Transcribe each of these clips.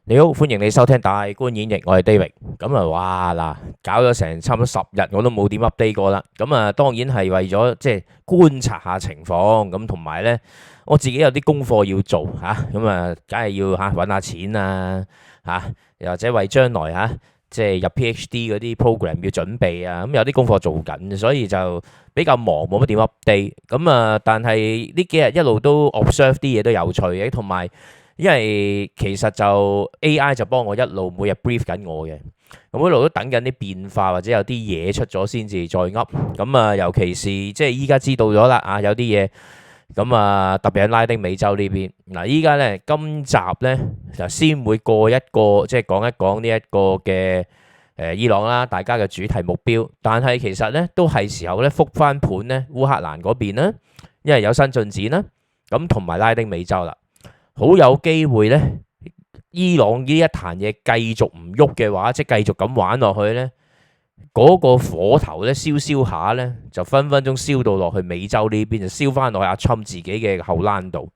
你好，歡迎你收聽大觀演繹，我係 David。咁啊，哇嗱，搞咗成差唔多10日，我都冇點 update 過啦。咁啊，當然係為咗即係觀察下情況，咁同埋呢，我自己有啲功課要做吓，咁啊，梗係要吓揾下錢啊吓，又或者為將來吓即係入 PhD 嗰啲 program 要準備啊，咁有啲功課做緊，所以就比較忙，冇乜點 update。咁啊，但係呢幾日一路都 observe 啲嘢都有趣嘅，同埋。因為其實就 AI 就幫我一路每日 brief 緊我嘅，咁一路都等緊啲變化或者有啲嘢出咗先至再噏。咁啊，尤其是即係依家知道咗啦啊，有啲嘢咁啊，特別喺拉丁美洲呢邊嗱，依家呢，今集呢，就先會過一個即係講一講呢一個嘅伊朗啦，大家嘅主題目標。但係其實呢，都係時候呢，覆翻盤呢烏克蘭嗰邊啦，因為有新進展啦，咁同埋拉丁美洲啦。好有機會呢，伊朗呢一壇嘢繼續唔喐嘅話，即係繼續咁玩落去呢，嗰個火頭呢燒燒下呢，就分分鐘燒到落去美洲呢邊，就燒翻落去阿侵自己嘅後欄度。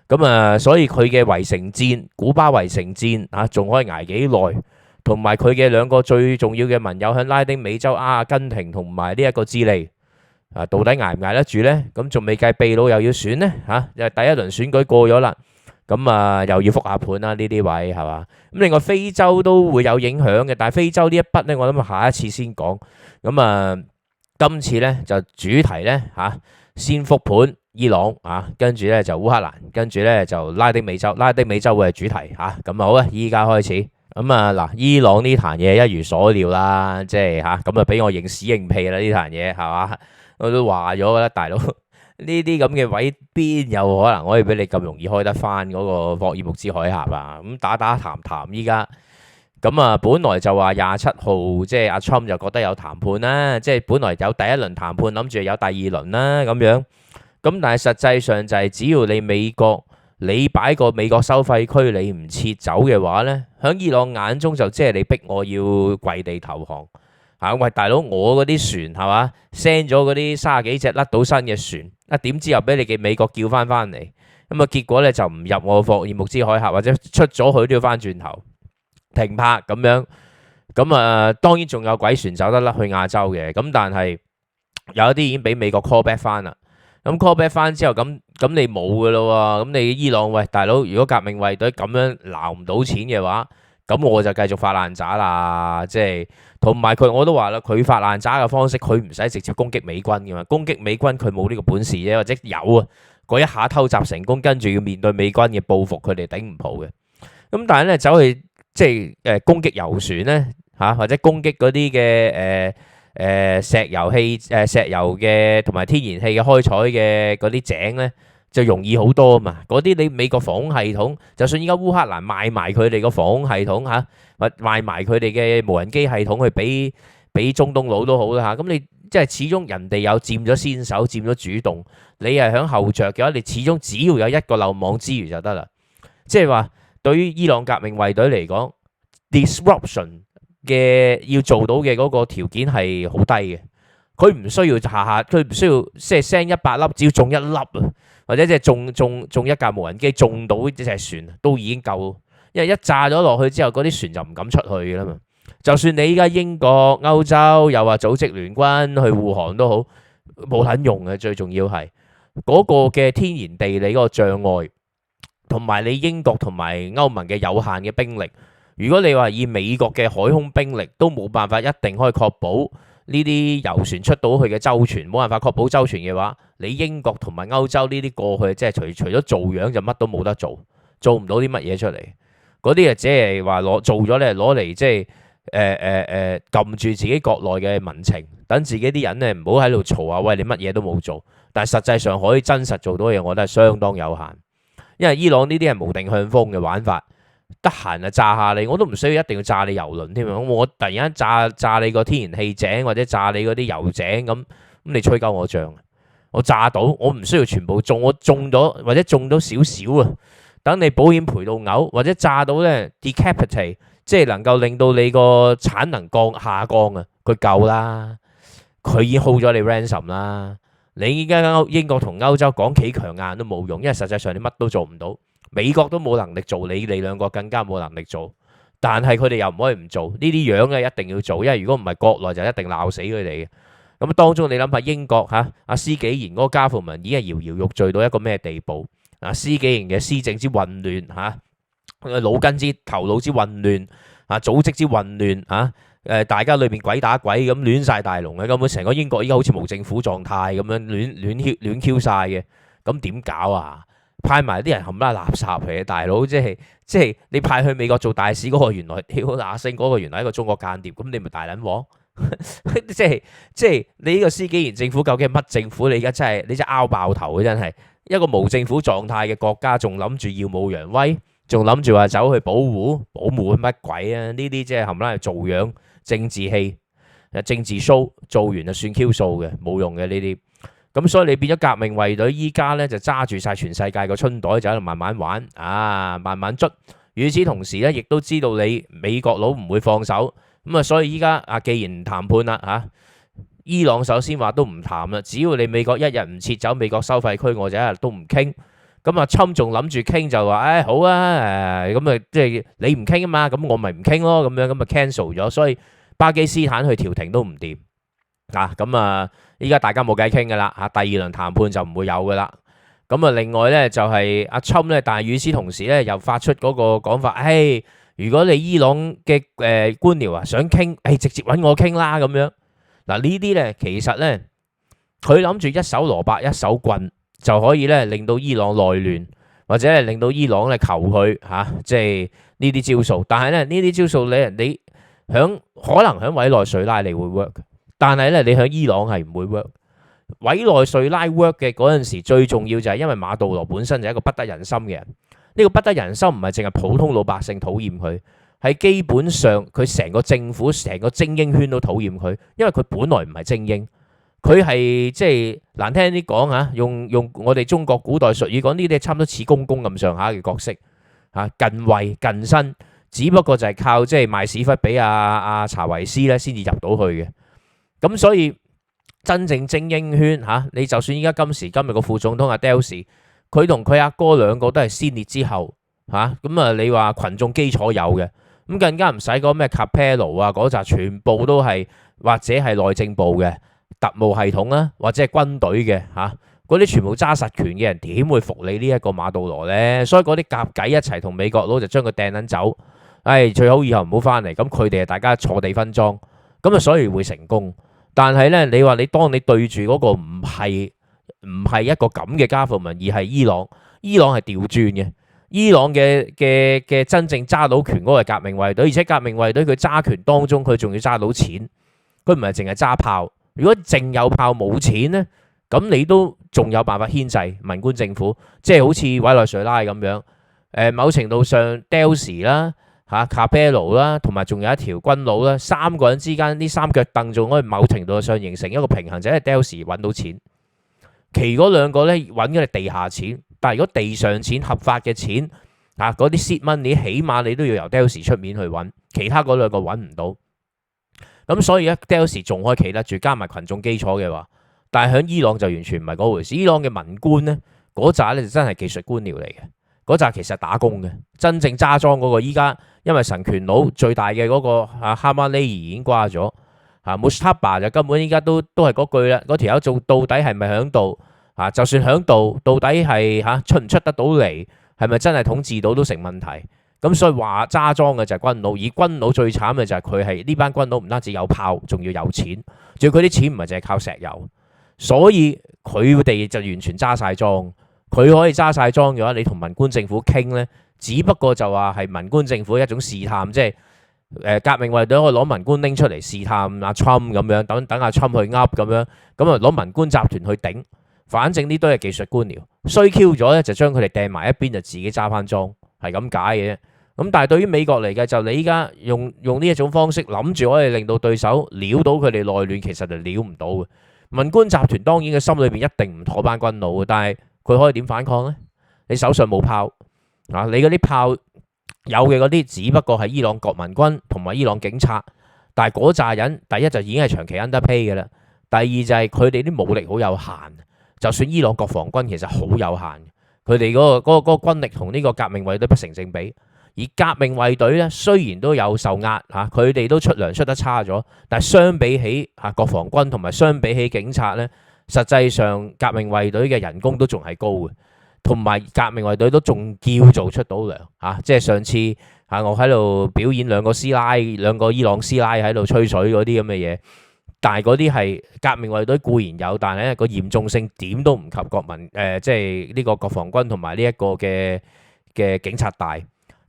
咁啊，所以佢嘅圍城戰，古巴圍城戰啊，仲可以捱幾耐？同埋佢嘅兩個最重要嘅盟友喺拉丁美洲阿根廷同埋呢一個智利啊，到底捱唔捱得住呢？咁仲未計秘魯又要選呢嚇，又第一輪選舉過咗啦。咁啊，又要覆下盤啦，呢啲位係嘛？咁另外非洲都會有影響嘅，但係非洲呢一筆呢，我諗下一次先講。咁啊，今次呢就主題呢嚇，先覆盤伊朗啊，跟住呢就烏克蘭，跟住呢就拉丁美洲，拉丁美洲會係主題嚇。咁啊好啊，依家開始。咁啊嗱，伊朗呢壇嘢一如所料啦，即係嚇咁啊，俾我認屎認屁啦呢壇嘢係嘛？我都話咗㗎啦，大佬。呢啲咁嘅位邊有可能可以俾你咁容易開得翻嗰個霍爾木茲海峽啊？咁打打談談依家咁啊，本來就話27號即係阿 Trump 就覺得有談判啦，即係本來有第一輪談判，諗住有第二輪啦咁樣。咁但係實際上就係只要你美國你擺個美國收費區，你唔撤走嘅話呢，喺伊朗眼中就即係你逼我要跪地投降。嚇！喂，大佬，我嗰啲船係嘛 send 咗嗰啲30幾隻甩到身嘅船，點知又俾你嘅美國叫翻嚟，咁啊結果咧就唔入我霍爾木茲海峽，或者出咗去都要翻轉頭停泊咁樣。咁啊當然仲有鬼船走得甩去亞洲嘅，咁但係有一啲已經俾美國 call back 翻啦。咁 call back 翻之後，咁你冇噶咯喎。咁你伊朗喂大佬，如果革命衛隊咁樣撈唔到錢嘅話，咁我就繼續發爛渣啦，即係同埋佢我都話啦，佢發爛渣嘅方式，佢唔使直接攻擊美軍嘅嘛，攻擊美軍佢冇呢個本事啫，或者有啊，嗰一下偷襲成功，跟住要面對美軍嘅報復，佢哋頂唔浦嘅。咁但係咧走去即係攻擊油船咧嚇，或者攻擊嗰啲嘅石油嘅同埋天然氣嘅開採嘅嗰啲井咧，就容易好多啊嘛！嗰啲你美國防空系統，就算依家烏克蘭賣埋佢哋個防空系統嚇，或賣埋佢哋嘅無人機系統去俾中東佬都好啦嚇。咁你即係始終人哋有佔咗先手，佔咗主動，你係響後着嘅話，你始終只要有一個漏網之魚就得啦。即係話對於伊朗革命衛隊嚟講，disruption 嘅要做到嘅嗰個條件係好低嘅。佢唔需要下，佢唔需要即係 send 100粒，只要中一粒啊！或者即係中一架無人機中到呢隻船都已經夠，因為一炸咗落去之後，嗰啲船就唔敢出去㗎啦嘛。就算你依家英國、歐洲又話組織聯軍去護航都好，冇撚用嘅。最重要係嗰個嘅天然地理嗰個障礙，同埋你英國同埋歐盟嘅有限嘅兵力。如果你話以美國嘅海空兵力都冇辦法一定可以確保呢啲油船出到去嘅周全，冇辦法確保周全嘅話，你英國同埋歐洲呢啲過去，即係除咗做樣就乜都冇得做，做唔到啲乜嘢出嚟。嗰啲啊，只係話做咗咧，攞嚟即係撳住自己國內嘅民情，等自己啲人咧唔好喺度嘈啊！喂，你乜嘢都冇做，但係實際上可以真實做到嘅嘢，我覺得係相當有限。因為伊朗呢啲係無定向風嘅玩法。得閒啊炸下你，我都唔需要一定要炸你油輪添啊！我突然間炸你個天然氣井或者炸你嗰啲油井咁你吹鳩我脹，我炸到我唔需要全部中，我中咗或者中到少少啊，等你保險賠到嘔，或者炸到咧 decapitate， 即係能夠令到你個產能下降啊，佢夠啦，佢已經 hold 咗你 ransom 啦。你依家英國同歐洲講企強硬都冇用，因為實際上你乜都做唔到。美國都冇能力做，你哋兩個更加冇能力做。但係佢哋又唔可以唔做呢啲樣嘅，一定要做，因為如果唔係國內就一定鬧死佢哋嘅。咁當中你諗下英國嚇阿施紀賢嗰個家父民已經係搖搖欲墜到一個咩地步？施紀賢嘅施政之混亂嚇，腦筋之頭腦之混亂啊，組織之混亂嚇，大家裏邊鬼打鬼咁亂晒大龍嘅，根本成個英國依家好似無政府狀態咁樣亂 Q 晒嘅，咁點搞啊？派埋啲人冚唪唥垃圾嚟嘅大佬，即係你派去美國做大使嗰個原來阿星嗰個原來係一個中國間諜，咁你咪大撚鑊？即係你呢個施紀賢政府究竟係乜政府？你而家真係你真係拗爆頭嘅，真係一個無政府狀態嘅國家，仲諗住耀武揚威，仲諗住話走去保護乜鬼啊？呢啲即係冚唪唥係做樣政治戲、政治 show， 做完就算 Q 數嘅，冇用嘅呢啲。咁所以你變咗革命衛隊，依家咧就揸住晒全世界個春袋，就喺度慢慢玩啊，慢慢捽。與此同時咧，亦都知道你美國佬唔會放手，咁啊，所以依家既然唔談判啦嚇，伊朗首先話都唔談啦，只要你美國一日唔撤走美國收費區，我就一日都唔傾。咁啊，侵仲諗住傾就話，好啊，咁啊，即係你唔傾啊嘛，咁我咪唔傾咯，咁樣咁啊 cancel 咗，所以巴基斯坦去調停都唔掂。咁啊，依家大家冇計傾噶啦嚇，第二輪談判就唔會有噶啦。咁啊，另外咧就係阿侵咧，但係與此同時咧又發出嗰個講法，如果你伊朗嘅官僚想傾，直接揾我傾啦咁樣。嗱呢啲咧其實咧，佢諗住一手蘿蔔一手棍就可以咧令到伊朗內亂，或者係令到伊朗咧求佢即係呢啲招數。但係咧呢啲招數你可能響委內瑞拉你會 work。但係咧，你喺伊朗係唔會 work。委內瑞拉 work 嘅嗰陣時，最重要就係因為馬杜羅本身就係一個不得人心嘅人。呢個不得人心唔係淨係普通老百姓討厭佢，係基本上佢成個政府、成個精英圈都討厭佢，因為佢本來唔係精英，佢係即係難聽啲講嚇，用我哋中國古代術語講，呢啲係差唔多似公公咁上下嘅角色近位近身，只不過就係靠即係賣屎忽俾阿查維斯咧，先至入到去嘅。咁所以真正精英圈你就算依家今時今日個副總統阿 Delsi， 佢同佢阿哥兩個都係先烈之後咁啊，你話群眾基礎有嘅，咁更加唔使講咩 Capello 嗰扎，全部都係或者係內政部嘅特務系統啦，或者係軍隊嘅嗰啲全部揸實權嘅人，點會服你呢一個馬杜羅呢？所以嗰啲夾計一齊同美國佬就將佢掟撚走，最好以後唔好翻嚟。咁佢哋大家坐地分贓，咁啊所以會成功。但係咧，你話你當你對住嗰個唔係一個咁嘅家父民，而係伊朗，伊朗係調轉嘅。伊朗嘅真正揸到權嗰個係革命衛隊，而且革命衛隊佢揸權當中，佢仲要揸到錢，佢唔係淨係揸炮。如果淨有炮冇錢呢，咁你都仲有辦法牽制文官政府，即係好似委內瑞拉咁樣。某程度上 Delsi 啦。Capello 啦，同埋仲有一條軍佬啦，三個人之間呢三腳凳仲可以某程度上形成一個平衡，就係 Delsi 揾到錢，其嗰兩個咧揾嘅係地下錢，但係如果地上錢合法嘅錢嗰啲 seed money，起碼你都要由 Delsi 出面去揾，其他嗰兩個揾唔到。咁所以咧 Delsi 仲可以企得住，加埋群眾基礎嘅話，但係喺伊朗就完全唔係嗰回事。伊朗嘅文官咧嗰扎咧就真係技術官僚嚟嘅。嗰扎其實打工嘅，真正揸莊嗰個依家，因為神權佬最大嘅嗰個哈馬尼已經瓜咗，Mujtaba 就根本依家都係嗰句啦，嗰條友做到底係咪響度就算響度，到底係出唔出得到嚟，係咪真係統治到都成問題。咁所以話揸莊嘅就係軍佬，而軍佬最慘嘅就係佢係呢班軍佬唔單止有炮，仲要有錢，仲要佢啲錢唔係淨係靠石油，所以佢哋就完全揸晒莊。佢可以揸晒莊嘅話，你同文官政府傾呢，只不過就話係文官政府一種試探，即係革命衛隊可以攞文官拎出嚟試探阿 Trump 咁樣，等阿 Trump 去噏咁樣，咁啊攞文官集團去頂，反正呢都係技術官僚，衰 Q 咗咧就將佢哋掟埋一邊，就自己揸翻莊，係咁解嘅啫。咁但係對於美國嚟嘅，就你依家用呢一種方式諗住可以令到對手撩到佢哋內亂，其實就撩唔到嘅。文官集團當然嘅心裏邊一定唔妥班軍佬嘅，但係佢可以點反抗呢？你手上冇炮你嗰啲炮有嘅嗰啲，只不過係伊朗國民軍同埋伊朗警察，但係嗰扎人第一就已經係長期 underpay 嘅啦，第二就係佢哋啲武力好有限，就算伊朗國防軍其實好有限，佢哋嗰個軍力同呢個革命衛隊不成正比。而革命衛隊咧雖然都有受壓嚇，佢哋都出糧出得差咗，但係相比起國防軍同埋相比起警察咧，實際上革命衛隊嘅人工都仲係高嘅，同埋革命衛隊都仲叫做出到糧嚇。即係上次我喺度表演兩個師奶，兩個伊朗師奶喺度吹水嗰啲咁嘅嘢，但係嗰啲係革命衛隊固然有，但係咧個嚴重性點都唔及國民即係呢個國防軍同埋呢一個嘅警察大。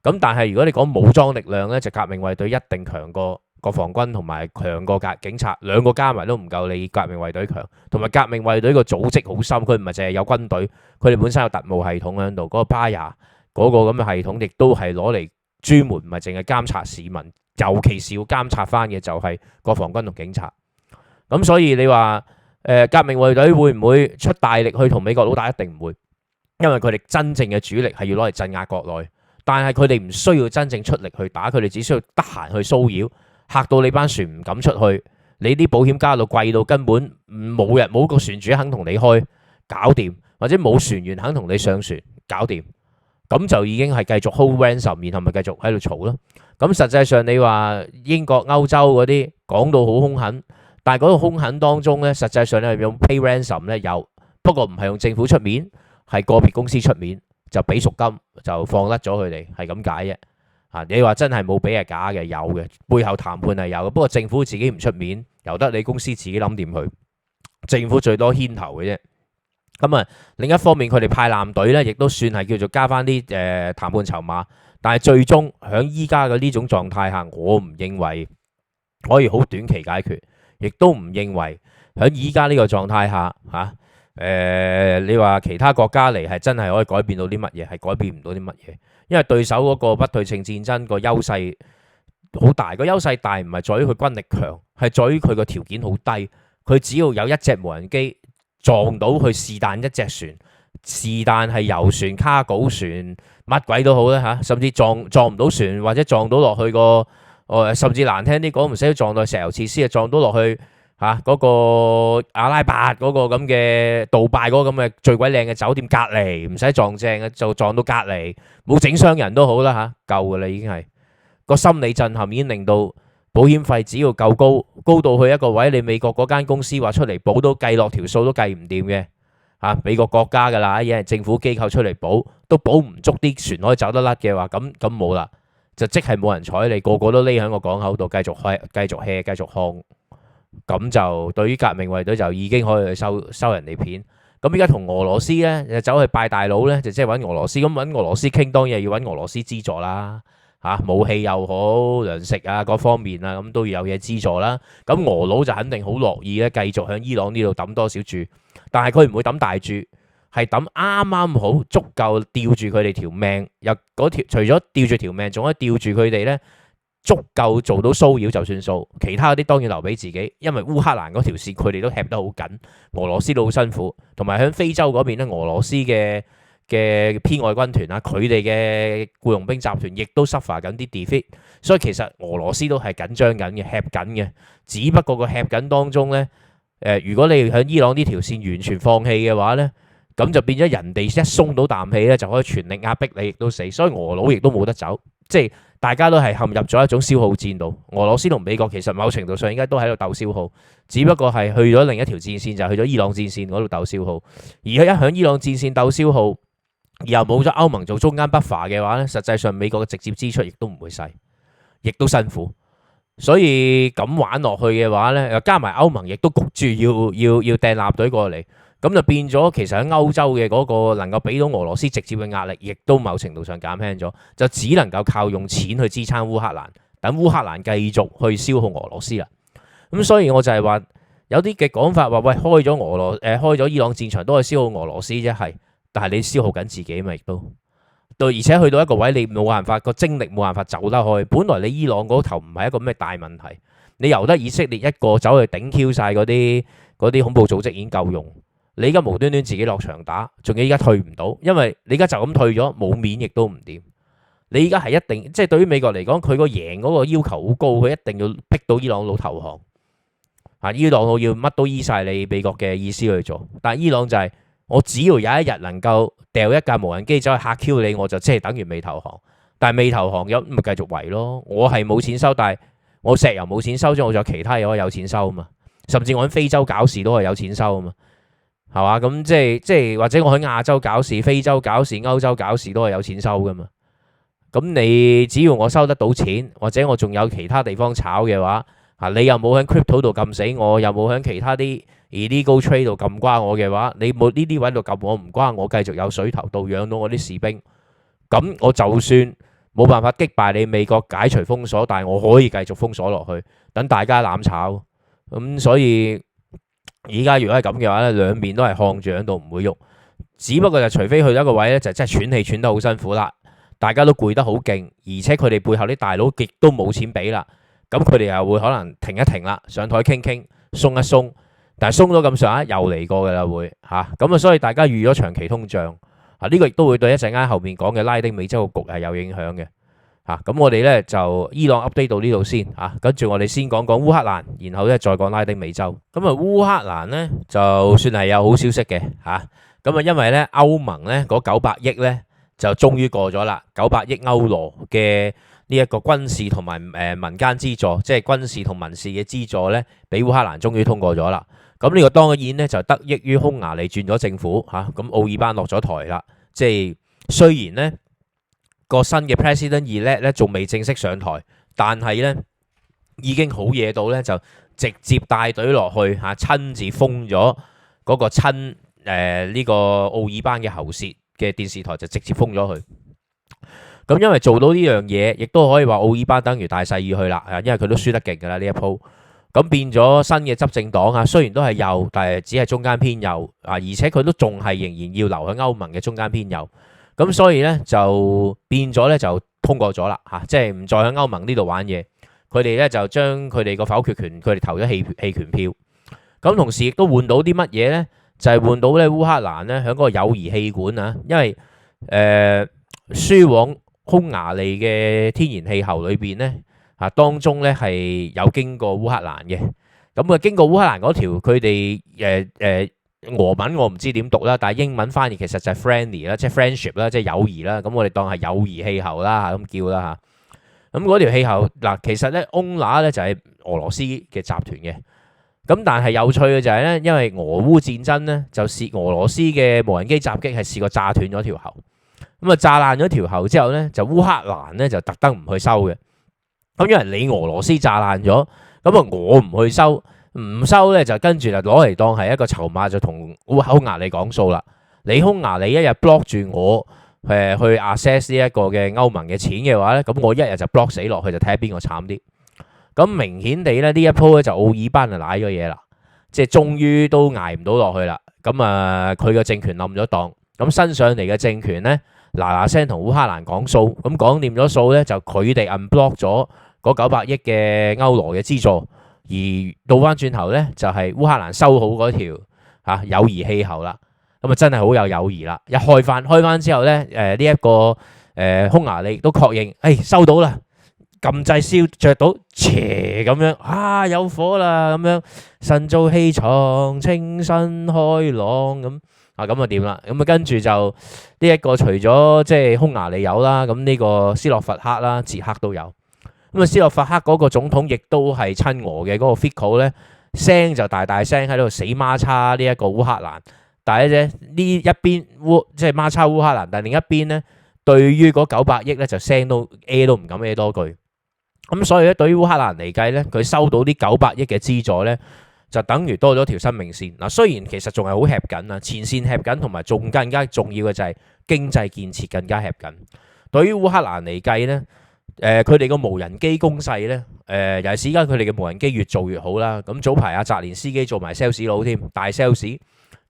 咁但係如果你講武裝力量咧，就革命衛隊一定強過國防軍同埋強過警察，兩個加埋都唔夠你革命衛隊強。同埋革命衛隊個組織好深，佢唔係淨係有軍隊，佢哋本身有特務系統喺度，嗰個巴雅嗰個咁嘅系統亦都係攞嚟專門唔係淨係監察市民，尤其是要監察翻嘅就係國防軍同警察。咁所以你話革命衛隊會唔會出大力去同美國佬打？一定唔會，因為佢哋真正嘅主力係要攞嚟鎮壓國內。但係佢哋唔需要真正出力去打，佢哋只需要得閒去騷擾，嚇到你班船唔敢出去，你啲保險加到貴到根本冇個船主肯同你開，搞掂，或者冇船員肯同你上船，搞掂，咁就已經係繼續 hold ransom， 然後咪繼續喺度嘈咯。咁實際上你話英國、歐洲嗰啲講到好兇狠，但係嗰個兇狠當中呢，實際上你係用 pay ransom 呢有，不過唔係用政府出面，係個別公司出面。就俾贖金就放甩咗佢哋，係咁解啫。你話真係冇俾係假嘅，有嘅，背後談判係有嘅。不過政府自己唔出面，由得你公司自己諗掂佢。政府最多牽頭嘅啫。咁另一方面佢哋派艦隊呢，亦都算係叫做加翻啲談判籌碼。但係最終喺依家嘅呢種狀態下，我唔認為可以好短期解決，亦都唔認為喺依家呢個狀態下你話其他國家嚟係真係可以改變到啲乜嘢？係改變唔到啲乜嘢？因為對手嗰個不對稱戰爭個優勢好大，個優勢大唔係在於佢軍力強，係在於佢個條件好低。佢只要有一隻無人機撞到佢是但一隻船，是但係油船、卡稿船，乜鬼都好啦，甚至撞唔到船或者撞到落去個甚至難聽啲講唔使撞到石油設施，撞到落去。嗰個阿拉伯嗰個咁嘅杜拜嗰個咁嘅最鬼靚嘅酒店隔離，唔使撞正嘅就撞到隔離，冇整傷人都好啦，夠㗎啦，已經係個心理震撼已經令到保險費只要夠高，高到去一個位，你美國嗰間公司話出嚟保都計落條數都計唔掂嘅美國國家㗎啦，有人政府機構出嚟保都保唔足啲船可以走得甩嘅話，咁冇啦，就即係冇人睬你，個個都匿喺個港口度繼續 hea 繼續烘。咁就對於革命衛隊就已經可以去收人哋片。咁依家同俄羅斯呢，就走去拜大佬呢，就即係揾俄羅斯。咁揾俄羅斯傾，當然要揾俄羅斯資助啦。武器又好，糧食各方面咁都要有嘢資助啦。咁俄佬就肯定好樂意咧，繼續喺伊朗呢度抌多少注，但係佢唔會抌大注，係抌啱啱好足夠吊住佢哋條命。又嗰條除咗吊住條命，仲可以吊住佢哋呢。足夠做到騷擾就算數，其他嗰啲當然留俾自己，因為烏克蘭嗰條線佢哋都吃得好緊，俄羅斯都好辛苦，同埋喺非洲嗰邊咧，俄羅斯嘅偏愛軍團佢哋嘅僱傭兵集團亦都 suffer 緊啲 defeat， 所以其實俄羅斯都係緊張緊嘅，吃緊嘅，只不過個吃緊當中呢，如果你喺伊朗呢條線完全放棄嘅話呢，咁就變咗人哋一鬆到啖氣呢，就可以全力壓迫你，亦都死，所以俄佬亦都冇得走，即係。大家都係陷入咗一種消耗戰度，俄羅斯同美國其實某程度上應該都喺度鬥消耗，只不過係去咗另一條戰線，就係去咗伊朗戰線嗰度鬥消耗。而一響伊朗戰線鬥消耗，而又冇咗歐盟做中間buffer嘅話咧，實際上美國嘅直接支出亦都唔會細，亦都辛苦。所以咁玩落去嘅話咧，又加埋歐盟亦都焗住要掟艦隊過嚟。咁就變咗，其實喺歐洲嘅嗰個能夠俾到俄羅斯直接嘅壓力，亦都某程度上減輕咗，就只能夠靠用錢去支撐烏克蘭，等烏克蘭繼續去消耗俄羅斯啦。咁所以我就係話，有啲嘅講法話，喂，開咗伊朗戰場都係消耗俄羅斯啫，係，但係你消耗緊自己嘛，亦都對，而且去到一個位，你冇辦法個精力冇辦法走得開。本來你伊朗嗰頭唔係一個咩大問題，你由得以色列一個走去頂 Q 晒嗰啲恐怖組織已經夠用。你而家無端端自己落場打，仲要而家退唔到，因為你而家就咁退咗，冇面亦都唔掂。你而家係一定，即係對於美國嚟講，佢個贏嗰個要求好高，佢一定要逼到伊朗佬投降。伊朗佬要乜都依晒你美國嘅意思去做，但係伊朗就係我只要有一日能夠掉一架無人機走去嚇 Q 你，我就即係等於未投降。但係未投降咁咪繼續圍咯。我係冇錢收，但係我石油冇錢收咗，我仲有其他嘢可以有錢收啊嘛。甚至我喺非洲搞事都係有錢收啊嘛，係嘛？咁即係或者我喺亞洲搞事、非洲搞事、歐洲搞事都係有錢收噶嘛。咁你只要我收得到錢，或者我仲有其他地方炒嘅話，你又冇喺 crypto 度撳死我，又冇喺其他啲 illegal trade 度撳瓜我嘅話，你冇呢啲位度撳我唔瓜，我繼續有水頭到養到我啲士兵，咁我就算冇辦法擊敗你美國解除封鎖，但係我可以繼續封鎖落去，等大家攬炒。咁所以而家如果係咁嘅話咧，兩邊都係看住喺度唔會喐，只不過就除非去到一個位咧，就真係喘氣喘得好辛苦啦，大家都攰得好勁，而且佢哋背後啲大佬亦都冇錢俾啦，咁佢哋又會可能停一停啦，上台傾傾，鬆一鬆，但係鬆咗咁上下又嚟過㗎啦會嚇，咁啊所以大家預咗長期通脹呢個亦都會對一陣間後面講嘅拉丁美洲個局係有影響嘅。咁我哋咧就伊朗 update 到呢度先跟住我哋先講講烏克蘭，然後咧再講拉丁美洲。咁烏克蘭咧就算係有好消息嘅咁因為咧歐盟咧嗰900億咧就終於過咗啦，900億歐羅嘅呢一個軍事同埋民間資助，即係軍事同民事嘅資助咧，俾烏克蘭終於通過咗啦。咁呢個當然咧就得益於匈牙利轉咗政府咁奧爾班落咗台啦，即係雖然咧個新嘅 President elect 咧仲未正式上台，但係咧已經好嘢到咧就直接帶隊落去親自封咗嗰個親呢個奧爾班嘅喉舌嘅電視台，就直接封咗佢。咁因為做到呢樣嘢，亦都可以話奧爾班等於大勢已去啦，因為佢都輸得勁㗎啦呢一鋪。咁變咗新嘅執政黨雖然都係右，但係只係中間偏右而且佢都仲係仍然要留喺歐盟嘅中間偏右。咁所以咧就變咗咧就通過咗啦即係唔再喺歐盟呢度玩嘢。佢哋咧就將佢哋個否決權，佢哋投咗棄權票。咁同時亦都換到啲乜嘢咧？就係換到咧烏克蘭咧喺嗰個友誼氣管因為輸往匈牙利嘅天然氣喉裏邊咧當中咧係有經過烏克蘭嘅。咁經過烏克蘭嗰條，佢哋俄文我唔知點讀啦，但係英文翻譯其實就係 friendly 啦，即係 friendship 啦，即係友誼啦。咁我哋當係友誼氣候啦咁叫啦咁嗰條氣候其實咧OUNA咧就係俄羅斯嘅集團嘅。咁但係有趣嘅就係咧，因為俄烏戰爭咧就試俄羅斯嘅無人機襲擊係試過炸斷咗條喉。咁炸爛咗條喉之後咧，就烏克蘭咧就特登唔去收嘅。咁因為你俄羅斯炸爛咗，咁我唔去收。唔收咧就跟住就攞嚟當係一個籌碼，就同匈牙利講數啦。你匈牙利一日 block 住我去 access 呢一個嘅歐盟嘅錢嘅話咧，咁我一日就 block 死落去，就睇下邊個慘啲。咁明顯地咧呢一鋪咧就奧爾班就瀨咗嘢啦，即係終於都捱唔到落去啦。咁佢個政權冧咗檔，咁新上嚟嘅政權咧嗱聲同烏克蘭講數，咁講掂咗數咧就佢哋 unblock 咗嗰900億嘅歐羅嘅資助。而倒翻轉頭咧，就係烏克蘭收好嗰條友誼氣候啦，咁真係好有友誼啦！一開翻之後咧，呢一個匈牙利都確認，收到啦，撳掣燒着到，邪咁樣有火啦咁樣，神造氣床，清新開朗咁咁掂啦，咁跟住就呢一個除咗即係匈牙利有啦，咁呢個斯洛伐克啦、捷克都有。咁斯洛伐克嗰個總統亦都係親俄嘅嗰個 Fico 咧，聲就大聲喺度死孖叉呢一個烏克蘭，但係咧呢一邊即係孖叉烏克蘭，但係另一邊咧對於嗰900億咧就聲都都唔敢多句。咁所以咧對於烏克蘭嚟計咧，佢收到啲900億嘅資助咧，就等於多咗條生命線。嗱，雖然其實仲係好吃緊啊，前線吃緊，同埋仲更加重要嘅就係經濟建設更加吃緊。對於烏克蘭嚟計咧。佢哋個無人機攻勢咧，尤其是而家佢哋嘅無人機越做越好啦。咁早排阿澤連斯基做埋 sales 佬添，大 sales。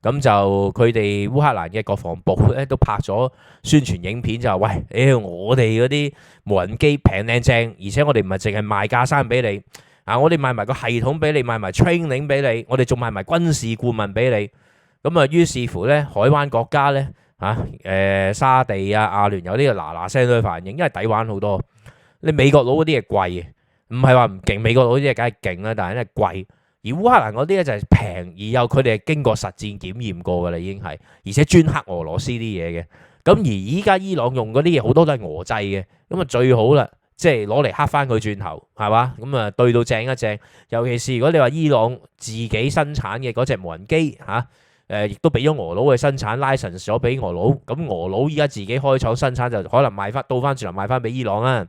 咁就佢哋烏克蘭嘅國防部咧都拍咗宣傳影片，就話喂，我哋嗰啲無人機平靚正，而且我哋唔係淨係賣架生俾你我哋賣埋個系統俾你，賣埋 training 俾你，我哋仲賣埋軍事顧問俾你。咁於是乎咧，海灣國家咧沙地阿聯酋呢個嗱聲都去反應，因為抵玩好多。你美國佬嗰啲係貴嘅，唔係話唔勁，美國佬嗰啲係梗係勁啦，但係咧貴。而烏克蘭嗰啲咧就係平，而又佢哋係經過實戰檢驗過㗎啦，已經係，而且專克俄羅斯啲嘢嘅。咁而依家伊朗用嗰啲嘢好多都係俄製嘅，咁啊最好啦，即係攞嚟黑翻佢轉頭，係嘛？咁啊對到正一正，尤其是如果你話伊朗自己生產嘅嗰隻無人機嚇，亦都俾咗俄佬去生產，license 咗俾俄佬，咁俄佬依家自己開廠生產就可能賣翻倒翻轉頭賣翻俾伊朗啦。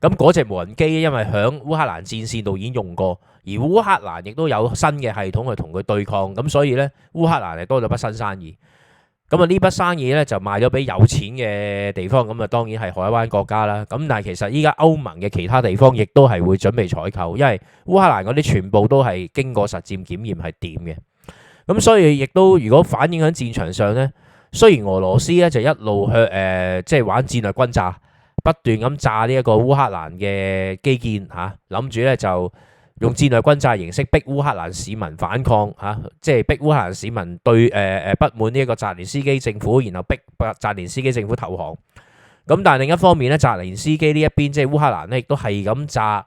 咁嗰隻無人機因為響烏克蘭戰線度已經用過，而烏克蘭亦都有新嘅系統去同佢對抗，咁所以呢，烏克蘭係多咗筆新生意。咁啊呢筆生意呢就賣咗俾有錢嘅地方，咁啊當然係海灣國家啦。咁但係其實依家歐盟嘅其他地方亦都係會準備採購，因為烏克蘭嗰啲全部都係經過實戰檢驗係掂嘅。咁所以亦都如果反映喺戰場上呢，雖然俄羅斯呢就一路向即係玩戰略轟炸，不斷咁炸呢一個烏克蘭嘅基建嚇，諗住呢就用戰略轟炸形式逼烏克蘭市民反抗嚇，即係逼烏克蘭市民對不滿呢一個澤連斯基政府，然後逼澤連斯基政府投降。咁但係另一方面呢，澤連斯基呢一邊即係烏克蘭呢，亦都係咁炸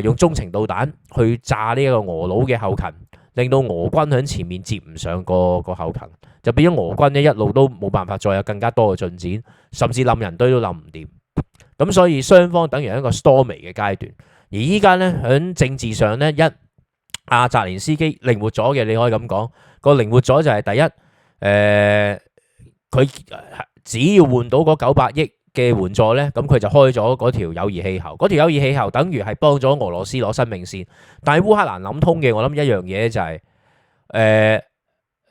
用中程導彈去炸呢一個俄佬嘅後勤，令到俄軍喺前面接唔上個後勤，就變咗俄軍呢一路都冇辦法再有更加多嘅進展，甚至冧人堆都冧唔掂。咁所以雙方等於一個 stormy 嘅階段。而依家咧喺政治上咧，阿澤連斯基靈活咗嘅，你可以咁講，個靈活咗就係第一，佢只要換到嗰900億嘅援助咧，咁佢就開咗嗰條友誼氣喉，嗰條友誼氣喉等於係幫咗俄羅斯攞生命線。但係烏克蘭諗通嘅，我諗一樣嘢就係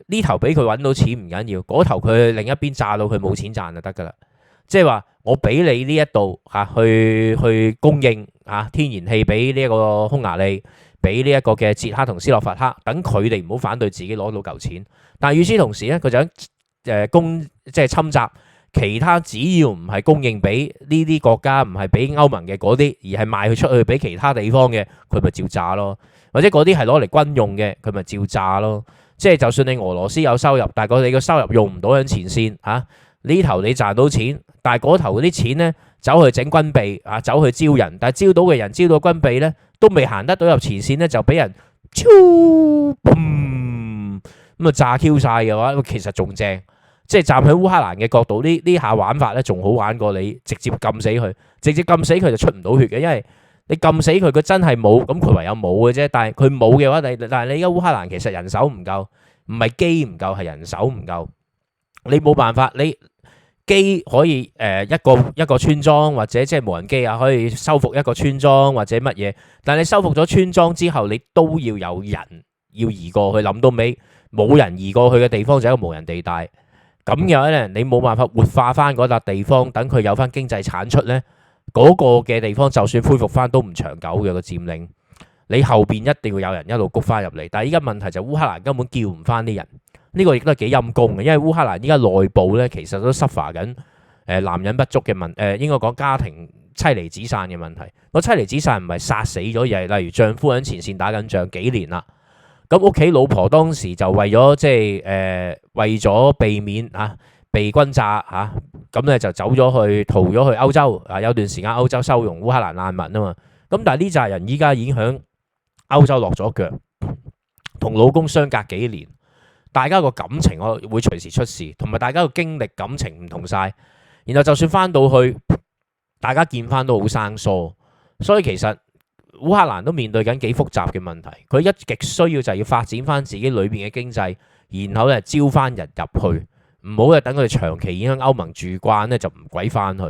呢頭俾佢揾到錢唔緊要，嗰頭佢另一邊炸到佢冇錢賺就得㗎啦。即係話我俾你呢一度嚇去供應嚇天然氣俾呢一個匈牙利，俾呢一個嘅捷克同斯洛伐克，等佢哋唔好反對自己攞到嚿錢。但係與此同時咧，佢就喺即係侵襲其他，只要唔係供應俾呢啲國家，唔係俾歐盟嘅嗰啲，而係賣佢出去俾其他地方嘅，佢咪照炸咯。或者嗰啲係攞嚟軍用嘅，佢咪照炸咯。即係就算你俄羅斯有收入，但係佢哋個收入用唔到喺前線嚇，呢頭你賺到錢。但係嗰頭嗰啲錢咧，走去整軍備啊，走去招人，但係招到嘅人，招到軍備咧，都未行得到入前線咧，就俾人超咁啊炸 Q 晒嘅話，其實仲正。即係站喺烏克蘭嘅角度，呢下玩法咧，仲好玩過你直接撳死佢，直接撳死佢就出唔到血嘅，因為你撳死佢，佢真係冇，咁佢唯有冇嘅啫。但係佢冇嘅話，但係你而家烏克蘭其實人手唔夠，唔係機唔夠，係人手唔夠，你冇辦法你。機可以一個村莊或者即係無人機啊，可以收復一個村莊或者乜嘢。但係你收復咗村莊之後，你都要有人要移過去。諗到尾冇人移過去嘅地方就係一個無人地帶。咁樣咧，你冇辦法活化翻嗰笪地方，等佢有翻經濟產出咧。嗰個嘅地方就算恢復翻都唔長久嘅個佔領。你後邊一定要有人一路谷翻入嚟。但係依家問題就烏克蘭根本叫唔翻啲人。呢個亦都係幾陰功嘅，因為烏克蘭依家內部咧其實都 suffer 緊男人不足嘅問題，應該講家庭妻離子散嘅問題。個妻離子散唔係殺死咗，而係例如丈夫喺前線打緊仗幾年啦，咁屋企老婆當時就為咗即係為咗避免被轟炸嚇，咁咧就走咗去逃咗去歐洲啊，有段時間歐洲收容烏克蘭難民啊嘛。咁但係呢扎人依家已經喺歐洲落咗腳，同老公相隔幾年。大家個感情會隨時出事，同埋大家個經歷感情唔同晒，然後就算翻到去，大家見翻都好生疏，所以其實烏克蘭都面對緊幾複雜嘅問題。佢一極需要就係要發展翻自己裏邊嘅經濟，然後咧招翻人入去，唔好咧等佢哋長期影響歐盟住慣咧就唔鬼翻去。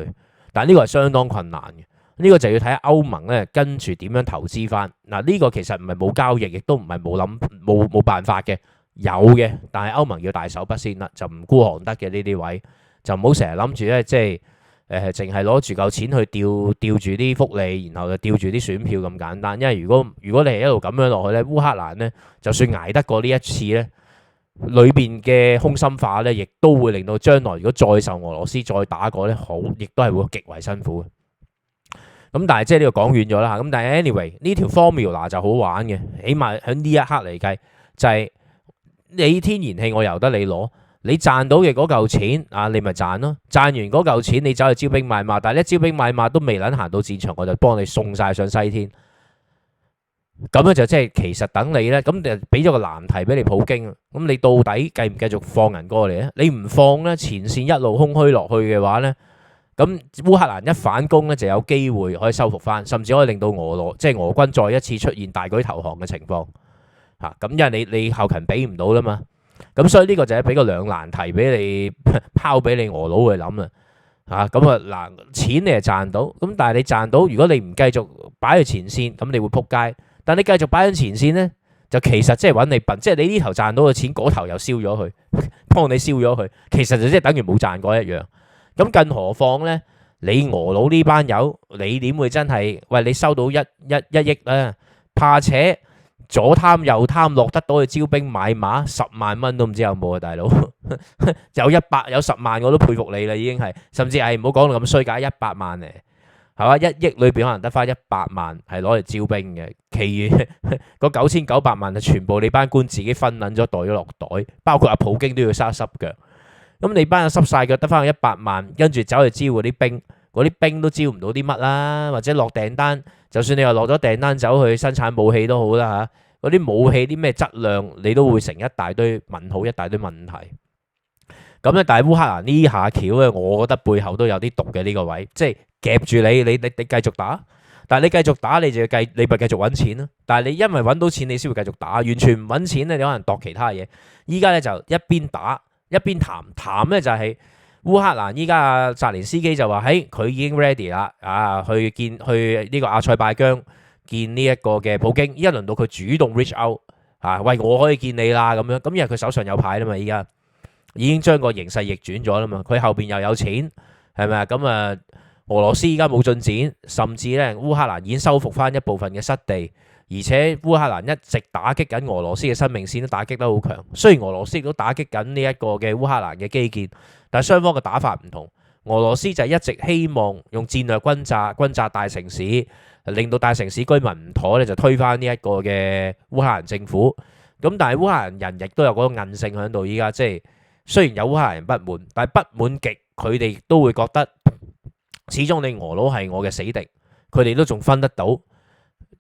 但係呢個係相當困難嘅，呢個就要睇下歐盟咧跟住點樣投資翻。嗱，呢個其實唔係冇交易，亦都唔係冇辦法嘅。有嘅，但係歐盟要大手筆先啦，就唔孤寒得嘅呢啲位，就唔好成日諗住咧，即係淨係攞住嚿錢去吊住啲福利，然後就吊住啲選票咁簡單。因為如果你係一路咁樣落去咧，烏克蘭咧就算捱得過呢一次咧，裏邊嘅空心化咧，亦都會令到將來如果再受俄羅斯再打過咧，亦都係會極為辛苦嘅。咁但係即係呢個講遠咗啦。咁但係 anyway 呢條 formula 就好玩嘅，起碼喺呢一刻嚟計就係。你天然氣我由得你攞，你賺到嘅嗰嚿錢啊，你咪賺咯。賺完嗰嚿錢，你走去招兵買馬，但係一招兵買馬都未撚行到戰場，我就幫你送晒上西天。咁咧就即係其實等你咧，咁就俾咗個難題俾你普京。咁你到底繼唔繼續放人過嚟咧？你唔放咧，前線一路空虛落去嘅話咧，咁烏克蘭一反攻咧，就有機會可以收復翻，甚至可以令到即係俄軍再一次出現大舉投降嘅情況嚇。咁因為你後勤俾唔到啦嘛，咁所以呢個就係俾個兩難題俾你拋俾你俄佬去諗啦嚇。咁啊嗱，錢你係賺到，咁但係你賺到，如果你唔繼續擺喺前線，咁你會撲街。但你繼續擺喺前線呢，就其實即係揾你笨，即係你呢頭賺到嘅錢，嗰頭又燒咗佢，幫你燒咗佢，其實就即係等於冇賺過一樣。咁更何況呢？你俄佬呢班友，你點會真係喂？你收到一億啊？怕且左貪右貪，落得到去招兵買馬，10萬蚊都唔知有冇啊，大佬有10萬我都佩服你啦，已經係，甚至係唔好講到咁衰價100萬嚟。係嘛？1億裏邊可能得翻100萬係攞嚟招兵嘅，其餘嗰9900萬就全部你班官自己分撚咗袋咗落袋，包括阿普京都要濕濕腳。咁你班人濕晒腳，得翻100萬，跟住走去招嗰啲兵，嗰啲兵都招唔到啲乜啦，或者落訂單，就算你又落咗訂單走去生產武器都好啦嚇，嗰啲武器啲咩質量，你都會成一大堆問號，一大堆問題。咁咧，但係烏克蘭呢下橋咧，我覺得背後都有啲毒嘅呢個位，即係夾住你繼續打，但係你繼續打，你就要你咪繼續揾錢咯。但係你因為揾到錢，你先會繼續打。完全唔揾錢咧，你可能度其他嘢。依家咧就一邊打一邊談咧就係烏克蘭。依家阿澤連斯基就話喺佢已經 ready 啦，去呢個阿塞拜疆見呢一個嘅普京。依家輪到佢主動 reach out 喂，我可以見你啦咁樣。咁因為佢手上有牌啦嘛，依家。已經將個形勢逆轉咗啦嘛，佢後邊又有錢，係咪啊？咁啊，俄羅斯依家冇進展，甚至咧烏克蘭已經收復翻一部分嘅失地，而且烏克蘭一直打擊緊俄羅斯嘅生命線，都打擊得好強。雖然俄羅斯亦都打擊緊呢一個嘅烏克蘭嘅基建，但係雙方嘅打法唔同。俄羅斯就一直希望用戰略轟炸大城市，令到大城市居民唔妥咧，就推翻呢一個嘅烏克蘭政府。咁但係烏克蘭人亦都有嗰個韌性喺度，依家即係。雖然有烏克蘭人不滿，但係不滿極，佢哋都會覺得始終你俄佬係我嘅死敵，佢哋都仲分得到。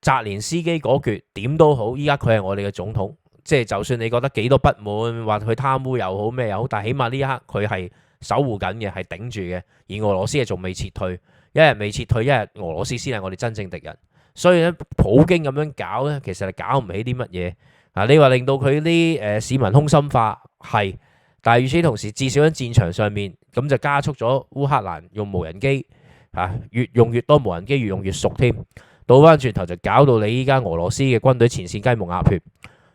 澤連斯基嗰橛點都好，依家佢係我哋嘅總統，即係就算你覺得幾多不滿，或佢貪污又好咩又好，但係起碼呢一刻佢係守護緊嘅，係頂住嘅。而俄羅斯係仲未撤退，一日未撤退，一日俄羅斯先係我哋真正敵人。所以咧，普京咁樣搞咧，其實係搞唔起啲乜嘢啊！你話令到佢啲市民空心化係。但係與此同時，至少喺戰場上面，咁就加速咗烏克蘭用無人機越用越多無人機，越用越熟添。倒翻轉頭就搞到你依家俄羅斯嘅軍隊前線雞毛鴨血。